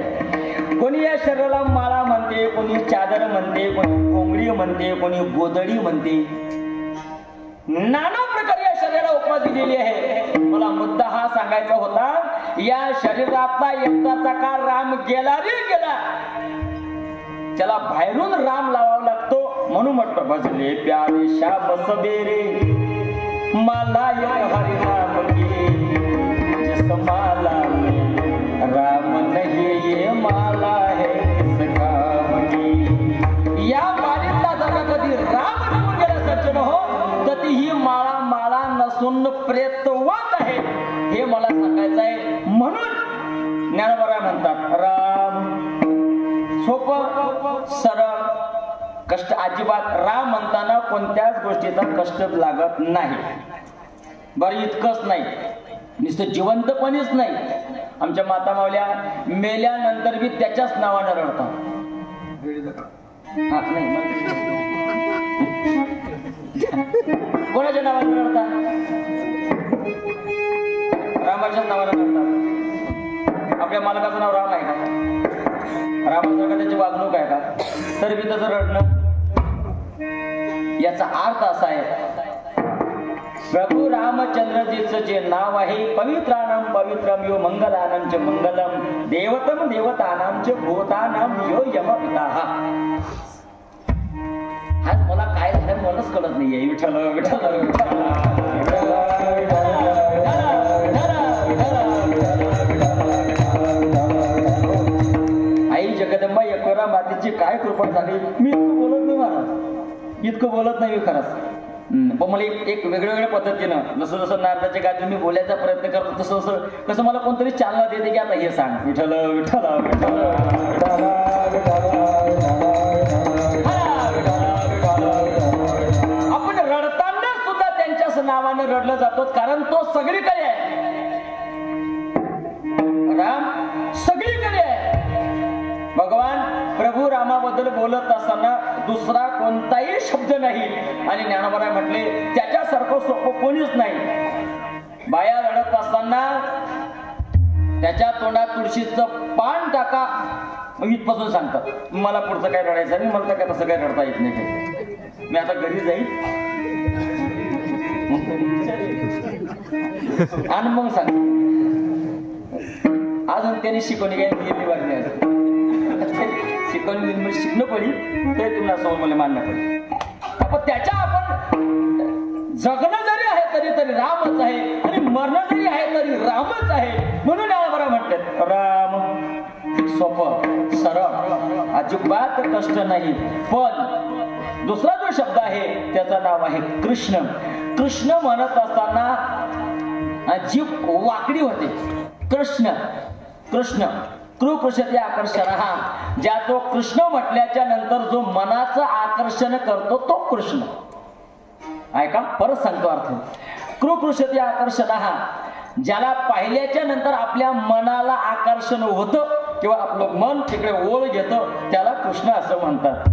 कोणी या शरीराला माळा म्हणते, कोणी चादर म्हणते, कोणी कोंगडी म्हणते, कोणी गोदडी म्हणते. नाना प्रकारे या शरीराला उपमा दिलेली आहे. मला मुद्दा हा सांगायचा होता, या शरीरातला एकदाचा काळ राम गेला रे गेला, त्याला बाहेरून राम लावावा लागतो. म्हणून म्हटलं भजले प्यारे श्याम सवेरे, माला एक हरि नाम की, जिस माला में राम नहीं ये माला है किस काम की. या माळेतला जर कधी राम निघून गेला सज्जन हो, तर ती ही माळा माळा नसून प्रेतवत आहे, हे मला सांगायचं आहे. म्हणून ज्ञानोबा म्हणतात राम सोपं सरळ, कष्ट अजिबात. राम म्हणताना कोणत्याच गोष्टीचा कष्ट लागत नाही. बरं इतकंच नाही, नुसतं जिवंतपणीच नाही, आमच्या माता मावल्या मेल्यानंतर बी त्याच्याच नावानं रडतात. हा नाही कोणाच्या नावानं रडतात? रामाच्याच नावानं रडतात. आपल्या मालकाचं नाव राम आहे का? रामासारखं त्याची वागणूक आहे का? तरी बी त्याचं रडणं. याचा अर्थ असा आहे, प्रभू रामचंद्रजीचं जे नाव आहे, पवित्रानाम पवित्रम यो मंगलानाम च मंगलम, देवतम देवतानाम च भूतानाम यो यम पिता. आज मला काय झालं मला नाहीये. विठ्ठल विठ्ठल विठ्ठल आई जगदंबा एकविरा मातेची काय कृपा झाली. मी इतकं बोलत नाही महाराज, इतकं बोलत नाही मी खरंच. पण मला एक वेगवेगळ्या पद्धतीनं जसं जसं नारदाच्या गायत्री मी बोलायचा प्रयत्न करतो तसं तसं कसं मला कोणतरी चालना देते की आता हे सांग विठ्ठल विठ्ठल विठ्ठल आपण रडताना सुद्धा त्यांच्याच नावाने रडलं जातो कारण तो सगळीकडे आहे. राम सगळीकडे आहे. भगवान प्रभू रामाबद्दल बोलत असताना दुसरा कोणताही शब्द नाही. आणि ज्ञानोबा म्हटले त्याच्यासारखं सोपं कोणीच नाही. बाया रडत असताना त्याच्या तोंडात तुळशीचं पान टाका मग इथपासून सांगतात मला पुढचं काय रडायचं नाही. मला काय तसं काय रडता येत नाही. मी आता घरी जाईल आणि मग सांग. अजून त्यांनी शिकवणी काय दिली वाटली शिकवणी शिकणं पडी ते तुम्हाला समोर मला मान्य पडेल. पण त्याच्या आपण जगणं जरी आहे तरी तरी रामच आहे आणि मरणं जरी आहे तरी रामच आहे. म्हणून बरं म्हणतात राम सोपं सरळ अजिबात कष्ट नाही. पण दुसरा जो शब्द आहे त्याचं नाव आहे कृष्ण. कृष्ण म्हणत असताना जीभ वाकडी होते. कृष्ण कृष्ण कृकृषते आकर्षण हा ज्या तो कृष्ण म्हटल्याच्या नंतर जो मनाचं आकर्षण करतो तो कृष्ण. ऐका परत सांगतो अर्थ. कृकृषते आकर्षण हा ज्याला पाहिल्याच्या नंतर आपल्या मनाला आकर्षण होतं किंवा आपलं मन तिकडे ओढ घेतं त्याला कृष्ण असं म्हणतात.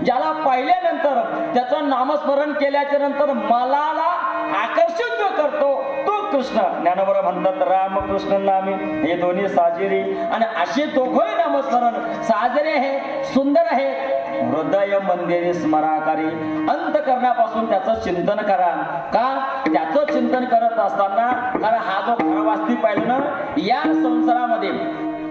ज्याला पाहिल्यानंतर त्याचं नामस्मरण केल्याच्या नंतर मलाला आकर्षित जो करतो तो कृष्ण. ज्ञानोबा म्हणतात रामकृष्ण नामे हे दोन्ही साजेरी. आणि असे दोघंही नामस्मरण साजरे आहे सुंदर आहे. हृदय मंदिरी स्मराकारी अंतकरणापासून त्याचं चिंतन करा. का त्याचं चिंतन करत असताना कारण हा जो खरवास्ती पाहिजे ना या संसारामध्ये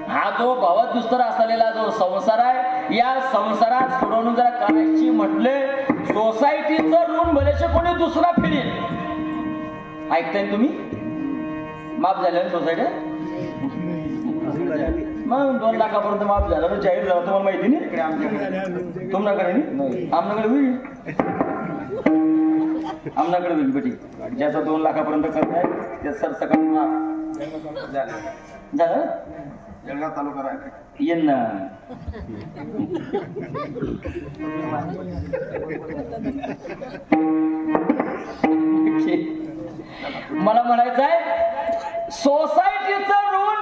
हा जो भवदुस्तर असलेला जो संसार आहे या संसारात सोडवून जर करायची म्हटले सोसायटीचं ऋण भलेशे कोणी दुसरा फिरेल. ऐकताय तुम्ही माफ झाले ना सोसायटी मग 2 लाखापर्यंत माफ झालं जाहीर झालं तुम्हाला माहिती नाही. तुमच्याकडे नाही आमच्याकडे होईल आमच्याकडे होईल बेटी ज्याचा 2 लाखापर्यंत करत आहे त्या सरसकट माफ झालं. जळगाव तालुका येन ना मला म्हणायचं आहे सोसायटीचं ऋण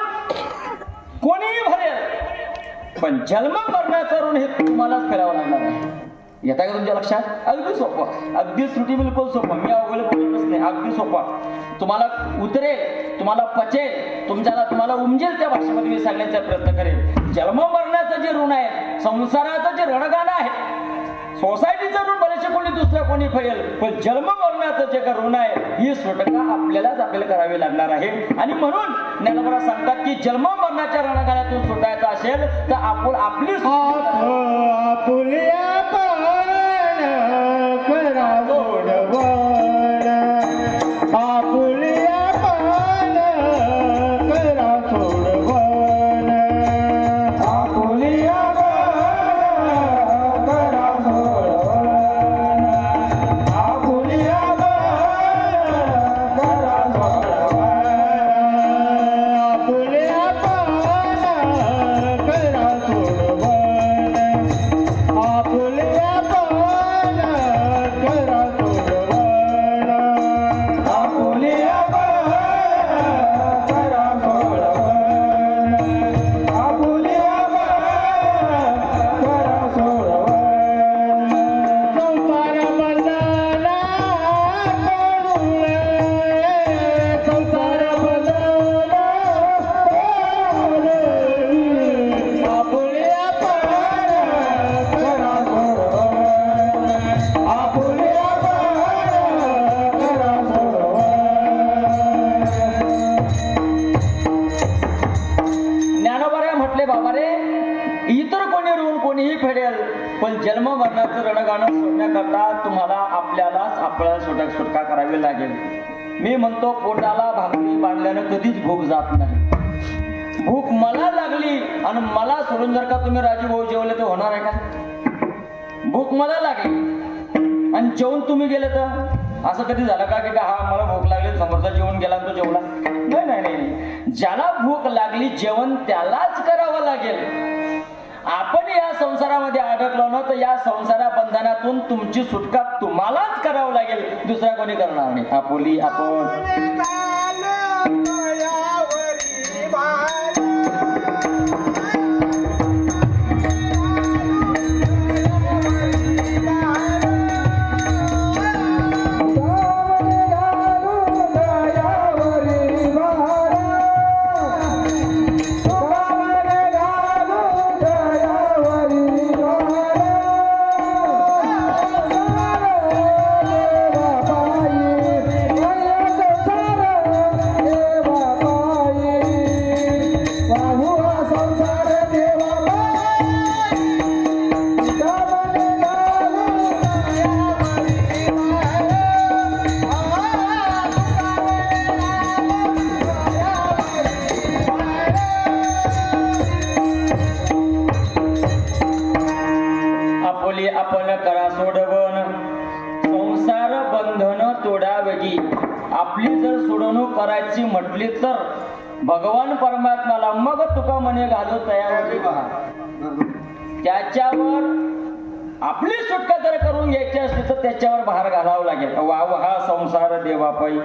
कोणीही भरेल पण जन्म मरणाचं ऋण हे तुम्हालाच फेडावं लागणार आहे. येता का तुमच्या लक्षात? अगदी सोपं अगदी त्रुटी बिलकुल सोपं. मी अवघड बोलतच नाही. अगदी सोपं तुम्हाला उतरेल तुम्हाला पचेल तुम्हाला उमजेल त्या भाषेमध्ये मी सांगण्याचा प्रयत्न करेल. जन्म मरणाचं जे ऋण आहे संसाराचं जे रणगाणं आहे सोसायटीचं ऋण भलेचे कोणी दुसऱ्या कोणी फेडेल, पण जन्म मरणाचं जे काही ऋण आहे ही सुटका आपल्याला करावी लागणार आहे. आणि म्हणून ज्ञानोबा सांगतात की जन्म मरणाच्या रणगाड्यातून सुटायचं असेल तर आपण आपली आपुल्या पान करा सोडवण, आपुल्या पान करा सोडवण, आपुल्या पान करा सोडवण, आपुल्या पान करा सोडवण, आपुल्या पान करा सोडवण, आपुल्या पान करा सोडवण, आपुल्या पान करा सोडवण, आपुल्या पान करा सोडवण. संसार बंधना तोडून, संसार बंधना तोडून, आपुल्या पान करा सोडवण, आपुल्या पान करा सोडवण. ज्ञानोबा म्हटले बाबा रे, इतर कोणी ऋण कोणीही फेडेल, पण जन्म मरणाचं रणगाणं सोडण्याकरता तुम्हाला आपल्याला सुटका करावी लागेल. मी म्हणतो पोटाला भाकरी बांधल्यानं कधीच भूक जात नाही. भूक मला लागली आणि मला सोडून जर का तुम्ही राजूभाऊ जेवले तर होणार आहे का? भूक मला लागली आणि जेवून तुम्ही गेले तर असं कधी झालं का की हा मला भूक लागली समोरचा जेवण गेला तो जेवला? नाही नाही नाही, ज्याला भूक लागली जेवण त्यालाच करावं लागेल. आपण या संसारामध्ये अडकलो ना तर या संसारा बंधनातून तुमची सुटका तुम्हालाच करावं लागेल, दुसरा कोणी करणार नाही. आपुली आपण आपण करा सोडवण, संसार बंधन तोडावगी. आपली जर सोडवणूक करायची म्हटली तर भगवान परमात्म्याला मग तुका म्हणे घालो तयावरी पहा. त्याच्यावर आपली सुटका जर करून घ्यायची असली तर त्याच्यावर भार घालावं लागेल. वाव हा संसार देवापायी.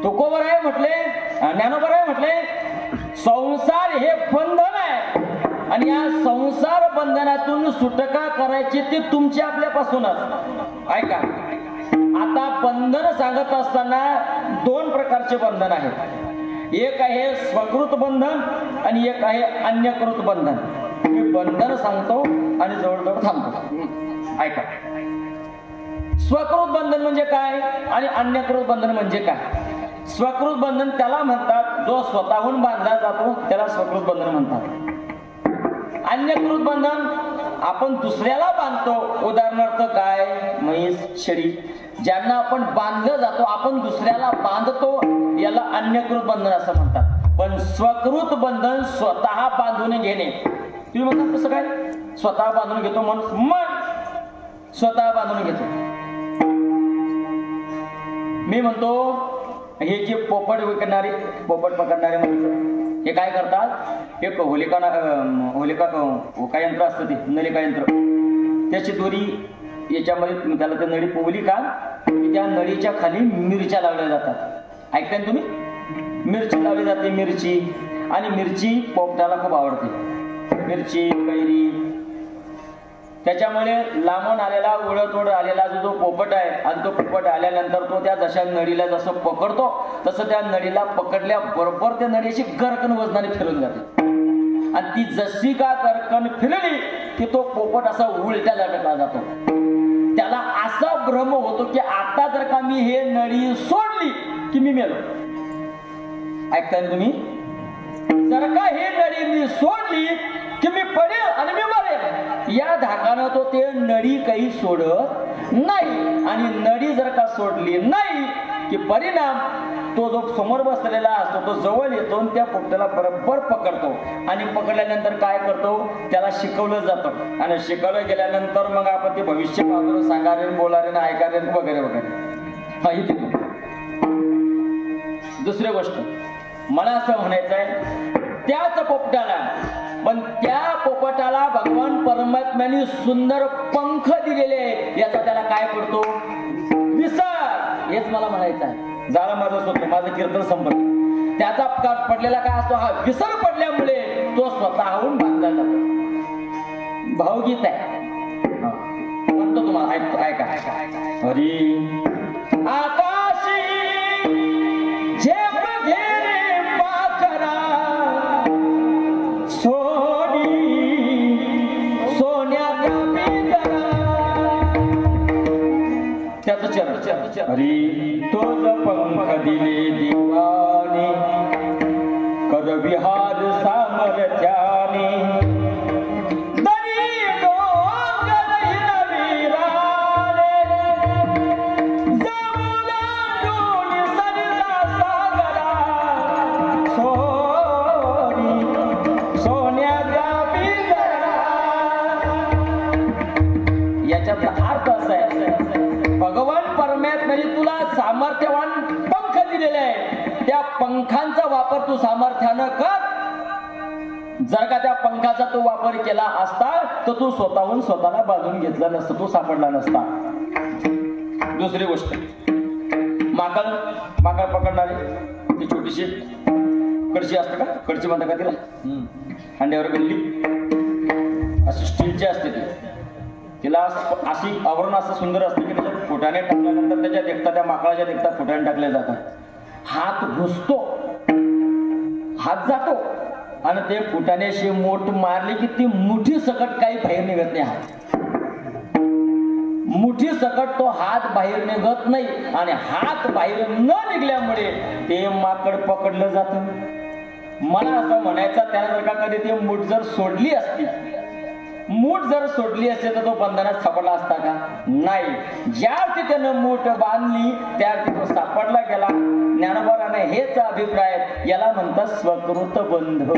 तुकोबर आहे म्हटले, ज्ञानोबर आहे म्हटले, संसार हे बंधन आहे आणि या संसार बंधनातून सुटका करायची ती तुमची आपल्यापासूनच. ऐका, आता बंधन सांगत असताना दोन प्रकारचे बंधन आहेत. एक आहे स्वकृत बंधन आणि एक आहे अन्यकृत बंधन. मी बंधन सांगतो आणि जवळजवळ थांबतो. ऐका, स्वकृत बंधन म्हणजे काय आणि अन्यकृत बंधन म्हणजे काय? स्वकृत बंधन त्याला म्हणतात जो स्वतःहून बांधला जातो, त्याला स्वकृत बंधन म्हणतात. अन्यकृत बंधन आपण दुसऱ्याला बांधतो. उदाहरणार्थ गाय, म्हैस, शेळी ज्यांना आपण बांधलं जातो, आपण दुसऱ्याला बांधतो, याला अन्यकृत बंधन असं म्हणतात. पण स्वकृत बंधन स्वतः बांधून घेणे. तुम्ही म्हणतात कसं काय? स्वतः बांधून घेतो म्हणून मग स्वतः बांधून घेतो. मी म्हणतो हे जे पोपट विकणारे, पोपट पकडणारे माणसं हे काय करतात, एक होलिका यंत्र असतं, ते नलिका यंत्र, त्याची दोरी याच्यामध्ये त्याला ते नळी पोवली का त्या नळीच्या खाली मिरच्या लावल्या जातात. ऐकताय तुम्ही? मिरची लावली जाते, मिरची. आणि मिरची पोपटाला खूप आवडते, मिरची, कैरी. त्याच्यामुळे लांबून आलेला, उडतोड आलेला जो पोपट आहे आणि तो पोपट आल्यानंतर तो त्या जशा नळीला जसं पकडतो तसं त्या नळीला पकडल्याबरोबर त्या नळीची गरकन वजनाने फिरून जाते. आणि ती जशी का करकन फिरली की तो पोपट असा उलट्या लटकला जातो. त्याला असा भ्रम होतो की आता जर का मी हे नळी सोडली की मी मेलो. ऐकताय तुम्ही? जर का हे नळी मी सोडली की मी पडेल आणि मी मरेल या धाकानं तो ते नळी काही सोडत नाही. आणि नळी जर का सोडली नाही की परिणाम तो जो समोर बसलेला असतो तो जवळ येतो आणि त्या पोपट्याला बरोबर पकडतो. आणि पकडल्यानंतर काय करतो, त्याला शिकवलं जातं. आणि शिकवलं गेल्यानंतर मग आपण ते भविष्य पाहतो, सांगारे बोलारे ऐकारे वगैरे वगैरे. हा इथे दुसरी गोष्ट मला असं म्हणायचं आहे, त्याच पोपटाला पण त्या पोपटाला भगवान परमात्म्याने सुंदर पंख दिलेले आहे याचा त्याला काय पडतो, विसर. हेच मला म्हणायचं आहे. झालं माझं स्वतः, माझं कीर्तन संपलं. त्याचा पडलेला काय असतो, हा विसर पडल्यामुळे तो स्वतःहून बांधला जातो. भावगीत आहे म्हणतो तुम्हाला, ऐका ऐका. हरी आकाशी झेप घेणे पाखरा सोनी सोन्याचा पिंजरा. त्याचं चरण हरी तोच पंख दिले दिवाने कर विहार सामर्थ्याने दरी डोंगर हिरविराने जमुना डोली सरिता सागरा सोनी सोन्याचा पिंजरा. याच्यातला अर्थ असा आहे, भगवान परमात्म्याने तुला सामर्थ्यवान पंख दिलेले आहे. त्या पंखांचा वापर तू सामर्थ्यानं कर. जर का त्या पंखाचा तू वापर केला असता तर तू स्वतःहून स्वतःला बांधून घेतला नसतं, तू सापडला नसता. दुसरी गोष्ट, माकड पकडणारी ती छोटीशी कडची असते का, कडची म्हणतात का तिला, अंड्यावर गल्ली अशी स्टीलची असते ती. तिला अशी आवरण असं सुंदर असतं की त्याच्यात फुटाणे टाकल्यानंतर त्याच्या देखता त्या माकडाच्या देखता फुटाणे टाकले जातात. हात घुसतो, हात जातो आणि ते फुटाण्याशी मोठ मारली की ती मुठी सकट काही बाहेर निघत नाही. हात मुठी सकट तो हात बाहेर निघत नाही. आणि हात बाहेर न निघल्यामुळे ते माकड पकडलं जातं. मला असं म्हणायचं, त्याला जर का कधी ती मूठ जर सोडली असती, मूठ जर सोडली असते तर तो बंधनात सापडला असता का, नाही. ज्या त्यानं मूठ बांधली त्या तो सापडला गेला. ज्ञानोबाने हेच अभिप्राय, याला म्हणतात स्वकृत बंधन.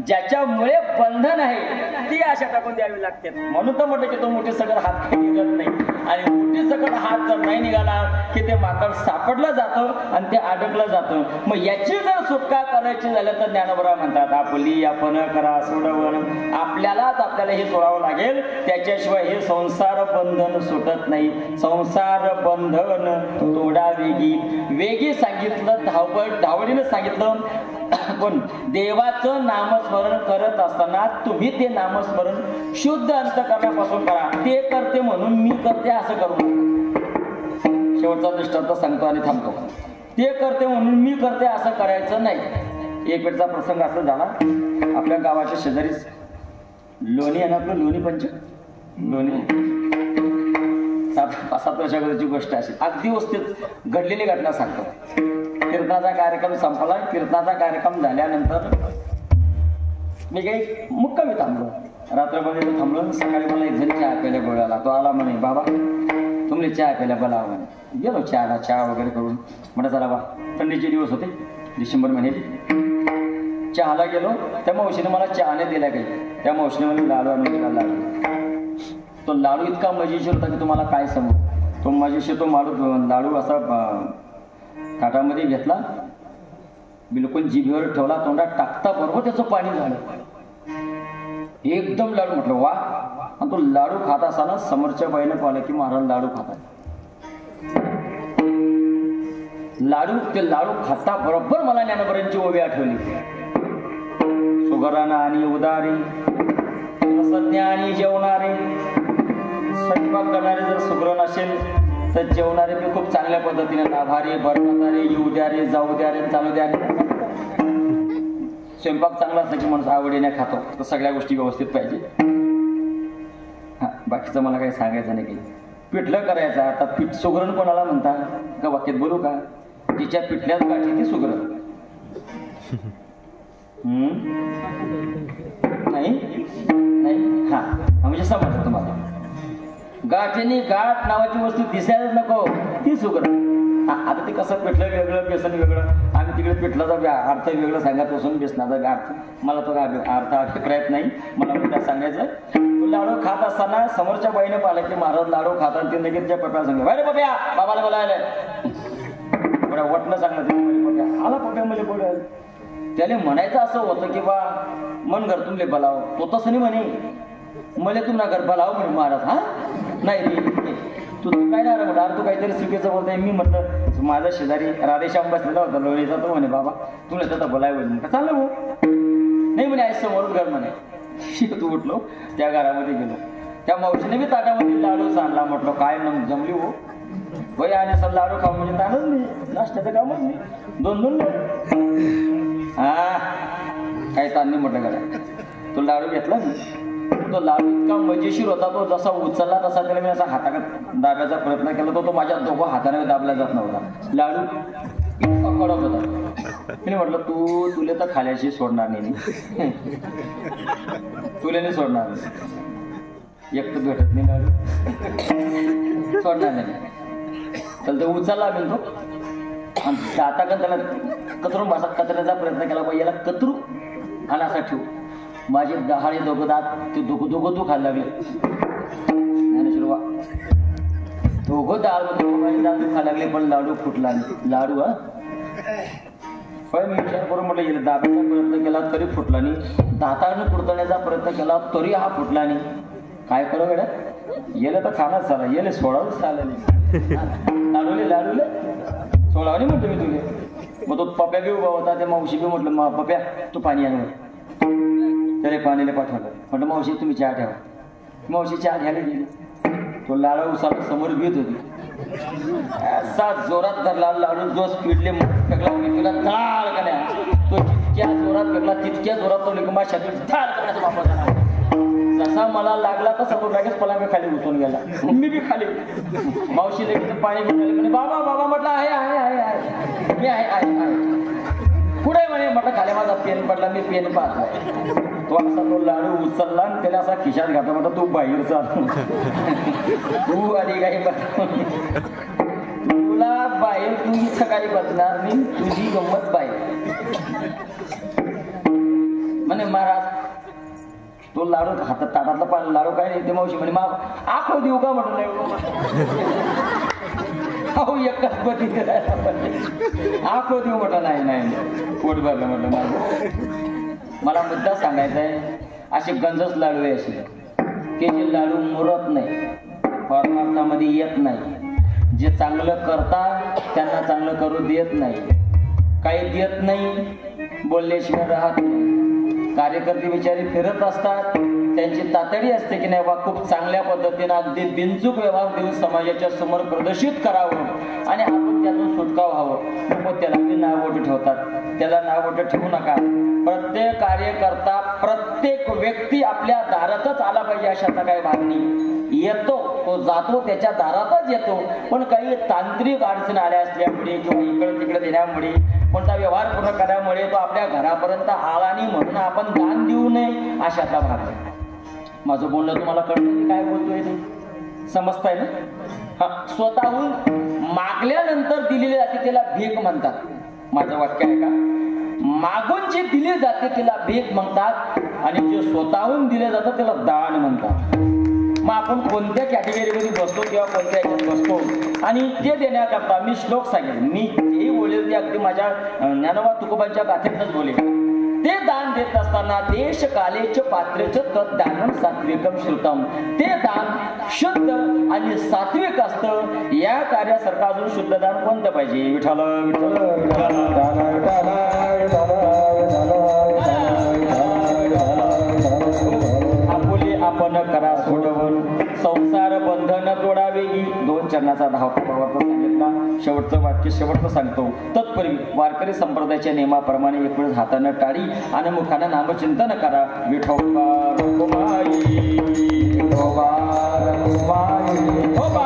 ज्याच्यामुळे बंधन आहे ती आशा टाकून द्यावी लागते. म्हणून तर म्हटलं की तो मोठी सकट हात काही निघत नाही. आणि मोठी सकट हात जर नाही निघाला की ते माकड सापडलं जातं आणि ते अडकलं जातं. मग याची जर सुटका करायची झालं तर ज्ञानोबा म्हणतात, आपली आपण करा सोडवण. आपल्यालाच आपल्याला हे सोडावं लागेल, त्याच्याशिवाय हे संसार बंधन सुटत नाही. संसार बंधन तोडा वेगी वेगी सांगितलं, धावडीनं सांगितलं, पण देवाचं नामस्मरण करत असताना तुम्ही ते नामस्मरण शुद्ध अंतःकरणापासून करा. ते करते म्हणून मी करते असं करू नका. शेवटचा दृष्टांत सांगतो आणि थांबतो. ते करते म्हणून मी करते असं करायचं नाही. एक वेळचा प्रसंग असा झाला, आपल्या गावाच्या शेजारीच लोणी आहे ना, आपलं लोणी पंच, लोणी 7 वर्षापूर्वीची गोष्ट अशी अगदी वस्तीत घडलेली घटना सांगतो. कीर्तनाचा कार्यक्रम संपला. कीर्तनाचा कार्यक्रम झाल्यानंतर मी काही मुक्कामी थांबलो, रात्रभर थांबलो. सकाळी मला एक जण चहा प्यायला बोलायला. तो आला म्हणे, बाबा तुम्ही चहा प्यायला बोलावं म्हणे. गेलो चहाला, चहा वगैरे करून म्हणा चला बा. थंडीचे दिवस होते, डिसेंबर महिन्याचे. चहाला गेलो. त्या मावशीने मला चहाने दिला काही. त्या मावशीने मला लाडू आणून दिला. लाडू, तो लाडू इतका मजेशीर होता की तुम्हाला काय सांगू. तो मजेशीर, तो लाडू असा ताटामध्ये घेतला, बिलकुल जिभेवर ठेवला, तोंडात टाकता बरोबर त्याचं पाणी झालं. एकदम लाडू. म्हटलं वा. आणि तो लाडू खात असताना समोरच्या बाईनं पाहिलं की महाराज लाडू खातात. ते लाडू खाता बरोबर मला ज्ञानोबरांची ओवी आठवली. सुगराना आणि उदारी, सज्ञा आणि जेवणारे. स्वयंपाक करणारे जर सुगरण असेल तर जेवणारे बी खूप चांगल्या पद्धतीने लाभारे, बरकतारे, येऊ द्या रे, जाऊ द्या रे, चालू द्या रे. स्वयंपाक चांगला असला की माणूस आवडीने खातो. तर सगळ्या गोष्टी व्यवस्थित पाहिजे. हा, बाकीचं मला काही सांगायचं नाही. काही पिठलं करायचं. आता पीठ सुगरण कोणाला म्हणता का वाक्यात बोलू का? तिच्या पिठल्यात गाठी ती सुगरण. नाही. हा, म्हणजे समजलं तुम्हाला. गाठीने गाठ नावाची वस्तू दिसायलाच नको, ती सुगरण. आता ते कसं पिठलं वेगळं, बेसन वेगळं. आम्ही तिकडे पिठलाचा अर्थ वेगळं सांगत असून बेसनाचा अर्थ मला तो अर्थ अभिप्रायत नाही. मला मुद्दा सांगायचं, तो लाडू खात असताना समोरच्या बाईने पाहिलं की महाराज लाडू खातात. ते लगेच त्या पप्याला सांगितलं, अरे पप्या बाबाला बोलायला. बरं वाटलं सांगलं पप्या आला. पप्या मला बोलायला. त्याने म्हणायचं असं होतं की बा मन घर तुमले बोलाव. तो तसं नाही म्हणे, मला तुम्हाला घर बोलाव म्हणे महाराज. हा नाही रे, तू काय नाही म्हटलं. अरे तू काहीतरी चुकीचं बोलताय. मी म्हटलं माझा शेजारी राधेश्याम बसलेला होता लोणीचा. तो म्हणे बाबा तुला त्याचा बोलाय का चाललं भाऊ. नाही म्हणे, आज समोरच घर म्हणे. तू उठलो, त्या घरामध्ये गेलो. त्या मावशीने बी ताटामध्ये लाडूच आणला. म्हटलं काय मग जमली हो वय. आणि असं लाडू खाऊ म्हणजे ताणच नाही, नाश्त्याचं कामच नाही. 2 हा काही ताण नाही म्हटलं घरा. तो लाडू घेतला मी. तो लाडू इतका मजेशीर होता. तो जसा उचलला तसा त्याला मी असा हाताकडे दाबायचा प्रयत्न केला. तो माझ्या दोघं हाताने दाबला जात नव्हता. लाडू इतका कडक होता. मी म्हटलं तुले तर खाल्याशी सोडणार नाही, तुला नाही सोडणार. एकटं भेटत नाही लाडू, सोडणार नाही. तर तो उचलला मी तो आणि दाताकडे त्याला कतरून भाषा कचऱ्याचा प्रयत्न केला. याला कतरू आणि असा ठेवू. माझे दहाडे दोघं दात ते दोघं तू खायला लागले. ज्ञानेश्वर दोघं माझे दात खायला लागले, पण लाडू फुटला नाही. लाडू पण मी विचार करून म्हटलं येईल दाबाचा प्रयत्न केला तरी फुटला नाही. दाताने कुडतण्याचा प्रयत्न केला तरी हा फुटला नाही. काय करू गड्या, येले तर खानाच झाला, येले सोडावंच चाललं नाही. लाडूले सोडावं नाही म्हणतो मी तुले. मग तो पप्या बी उभा होता. त्या मावशी बी म्हटलं पप्या तू पाणी आण. त्याला पाणीला पाठवलं. म्हटलं मावशी तुम्ही चहा ठेवा. मावशी चहा घ्यायला गेली. तो लाडू उसाला समोर घेत होती. असा जोरात धरला लाडू. जो स्पीडले फेकला तुला थाळ कण्या. तो जितक्या जोरात फेकला तितक्या जोरात तो लिंबा शरीर थाळ करण्याचा वापर झाला. जसा मला लागला तसा तो लगेच पलंग खाली उतरून गेला. मी बी खाली. मावशी लगेच पाणी घेऊन म्हणे बाबा बाबा. म्हटलं आहे मी आहे पुढे म्हणे. म्हटलं खाली माझा पेन पडला. मी पेन पाहतोय. तो असा तो लाडू उचलला आणि त्याला असा खिशात घातला. म्हटलं तू बाहेर चाल. तू आणि काही तुला बाहेर तू सकाळी बसणार नाही. तुझी गंमत बाहेर म्हणे महाराज. तो लाडू हातात ताटातला पाणी लाडू काय नाही. ते मावशी म्हणे आखो देऊ का म्हटलं. नाही एकच बदी आखो देऊ म्हटलं. नाही पोट भरलं म्हटलं माझं. मला मुद्दा सांगायचा आहे. असे गंजच लाडू आहे असे की जे लाडू मुरत नाही, परमार्थामध्ये येत नाही. जे चांगलं करतात त्यांना चांगलं करू देत नाही, काही देत नाही, बोलल्याशिवाय राहत नाही. कार्यकर्ते बिचारी फिरत असतात, त्यांची तातडी असते की नाही बा खूप चांगल्या पद्धतीनं अगदी बिनचूक व्यवहार देऊन समाजाच्या समोर प्रदर्शित करावं आणि आपण त्यातून सुटका व्हावं. मग त्याला मी नाववटी ठेवतात. त्याला नाववटी ठेवू नका. प्रत्येक कार्यकर्ता, प्रत्येक व्यक्ती आपल्या दारातच आला पाहिजे अशाचा काही भाग नाही. येतो तो जातो, त्याच्या दारातच येतो. पण काही तांत्रिक अडचण आल्या असल्यामुळे किंवा इकडे तिकडे देण्यामुळे, कोणता व्यवहार पूर्ण करण्यामुळे तो आपल्या घरापर्यंत आला नाही म्हणून आपण दान देऊ नये अशाचा भाग आहे. माझं बोलणं तुम्हाला कळलं काय बोलतोय ते समजताय ना? हा, स्वतःहून मागल्यानंतर दिलेली जाते त्याला भीक म्हणतात. माझं वाक्य आहे का? मागून जे दिले जाते त्याला भीक म्हणतात आणि जे स्वतःहून दिले जातं त्याला दान म्हणतात. मग आपण कोणत्या कॅटेगरीमध्ये बसतो किंवा कोणत्या ह्याच्यात बसतो आणि ते देण्याकरता मी श्लोक सांगेन. मी जेही बोलेल ते अगदी माझ्या ज्ञानोबा तुकोबांच्या गाथेतच बोलेल. ते दान देत असताना देश कालेच पात्रेच तद्दानम सात्विकम श्रुतम. ते दान शुद्ध आणि सात्विक असतं. या कार्यासारखं अजून शुद्ध दान कोणतं पाहिजे? विठ्ठल आपुले आपण करा सोडवून संसार बंधन तोडावे. 2 चरणाचा धावता सांगितला. शेवटचं वाक्य शेवटचं सांगतो. तत्पूर्वी वारकरी संप्रदायाच्या नियमाप्रमाणे एक वेळेस हातानं टाळी आणि मुखानं नामचिंतन करा. विठोबा रखुमाई, विठोबा रखुमाई, विठोबा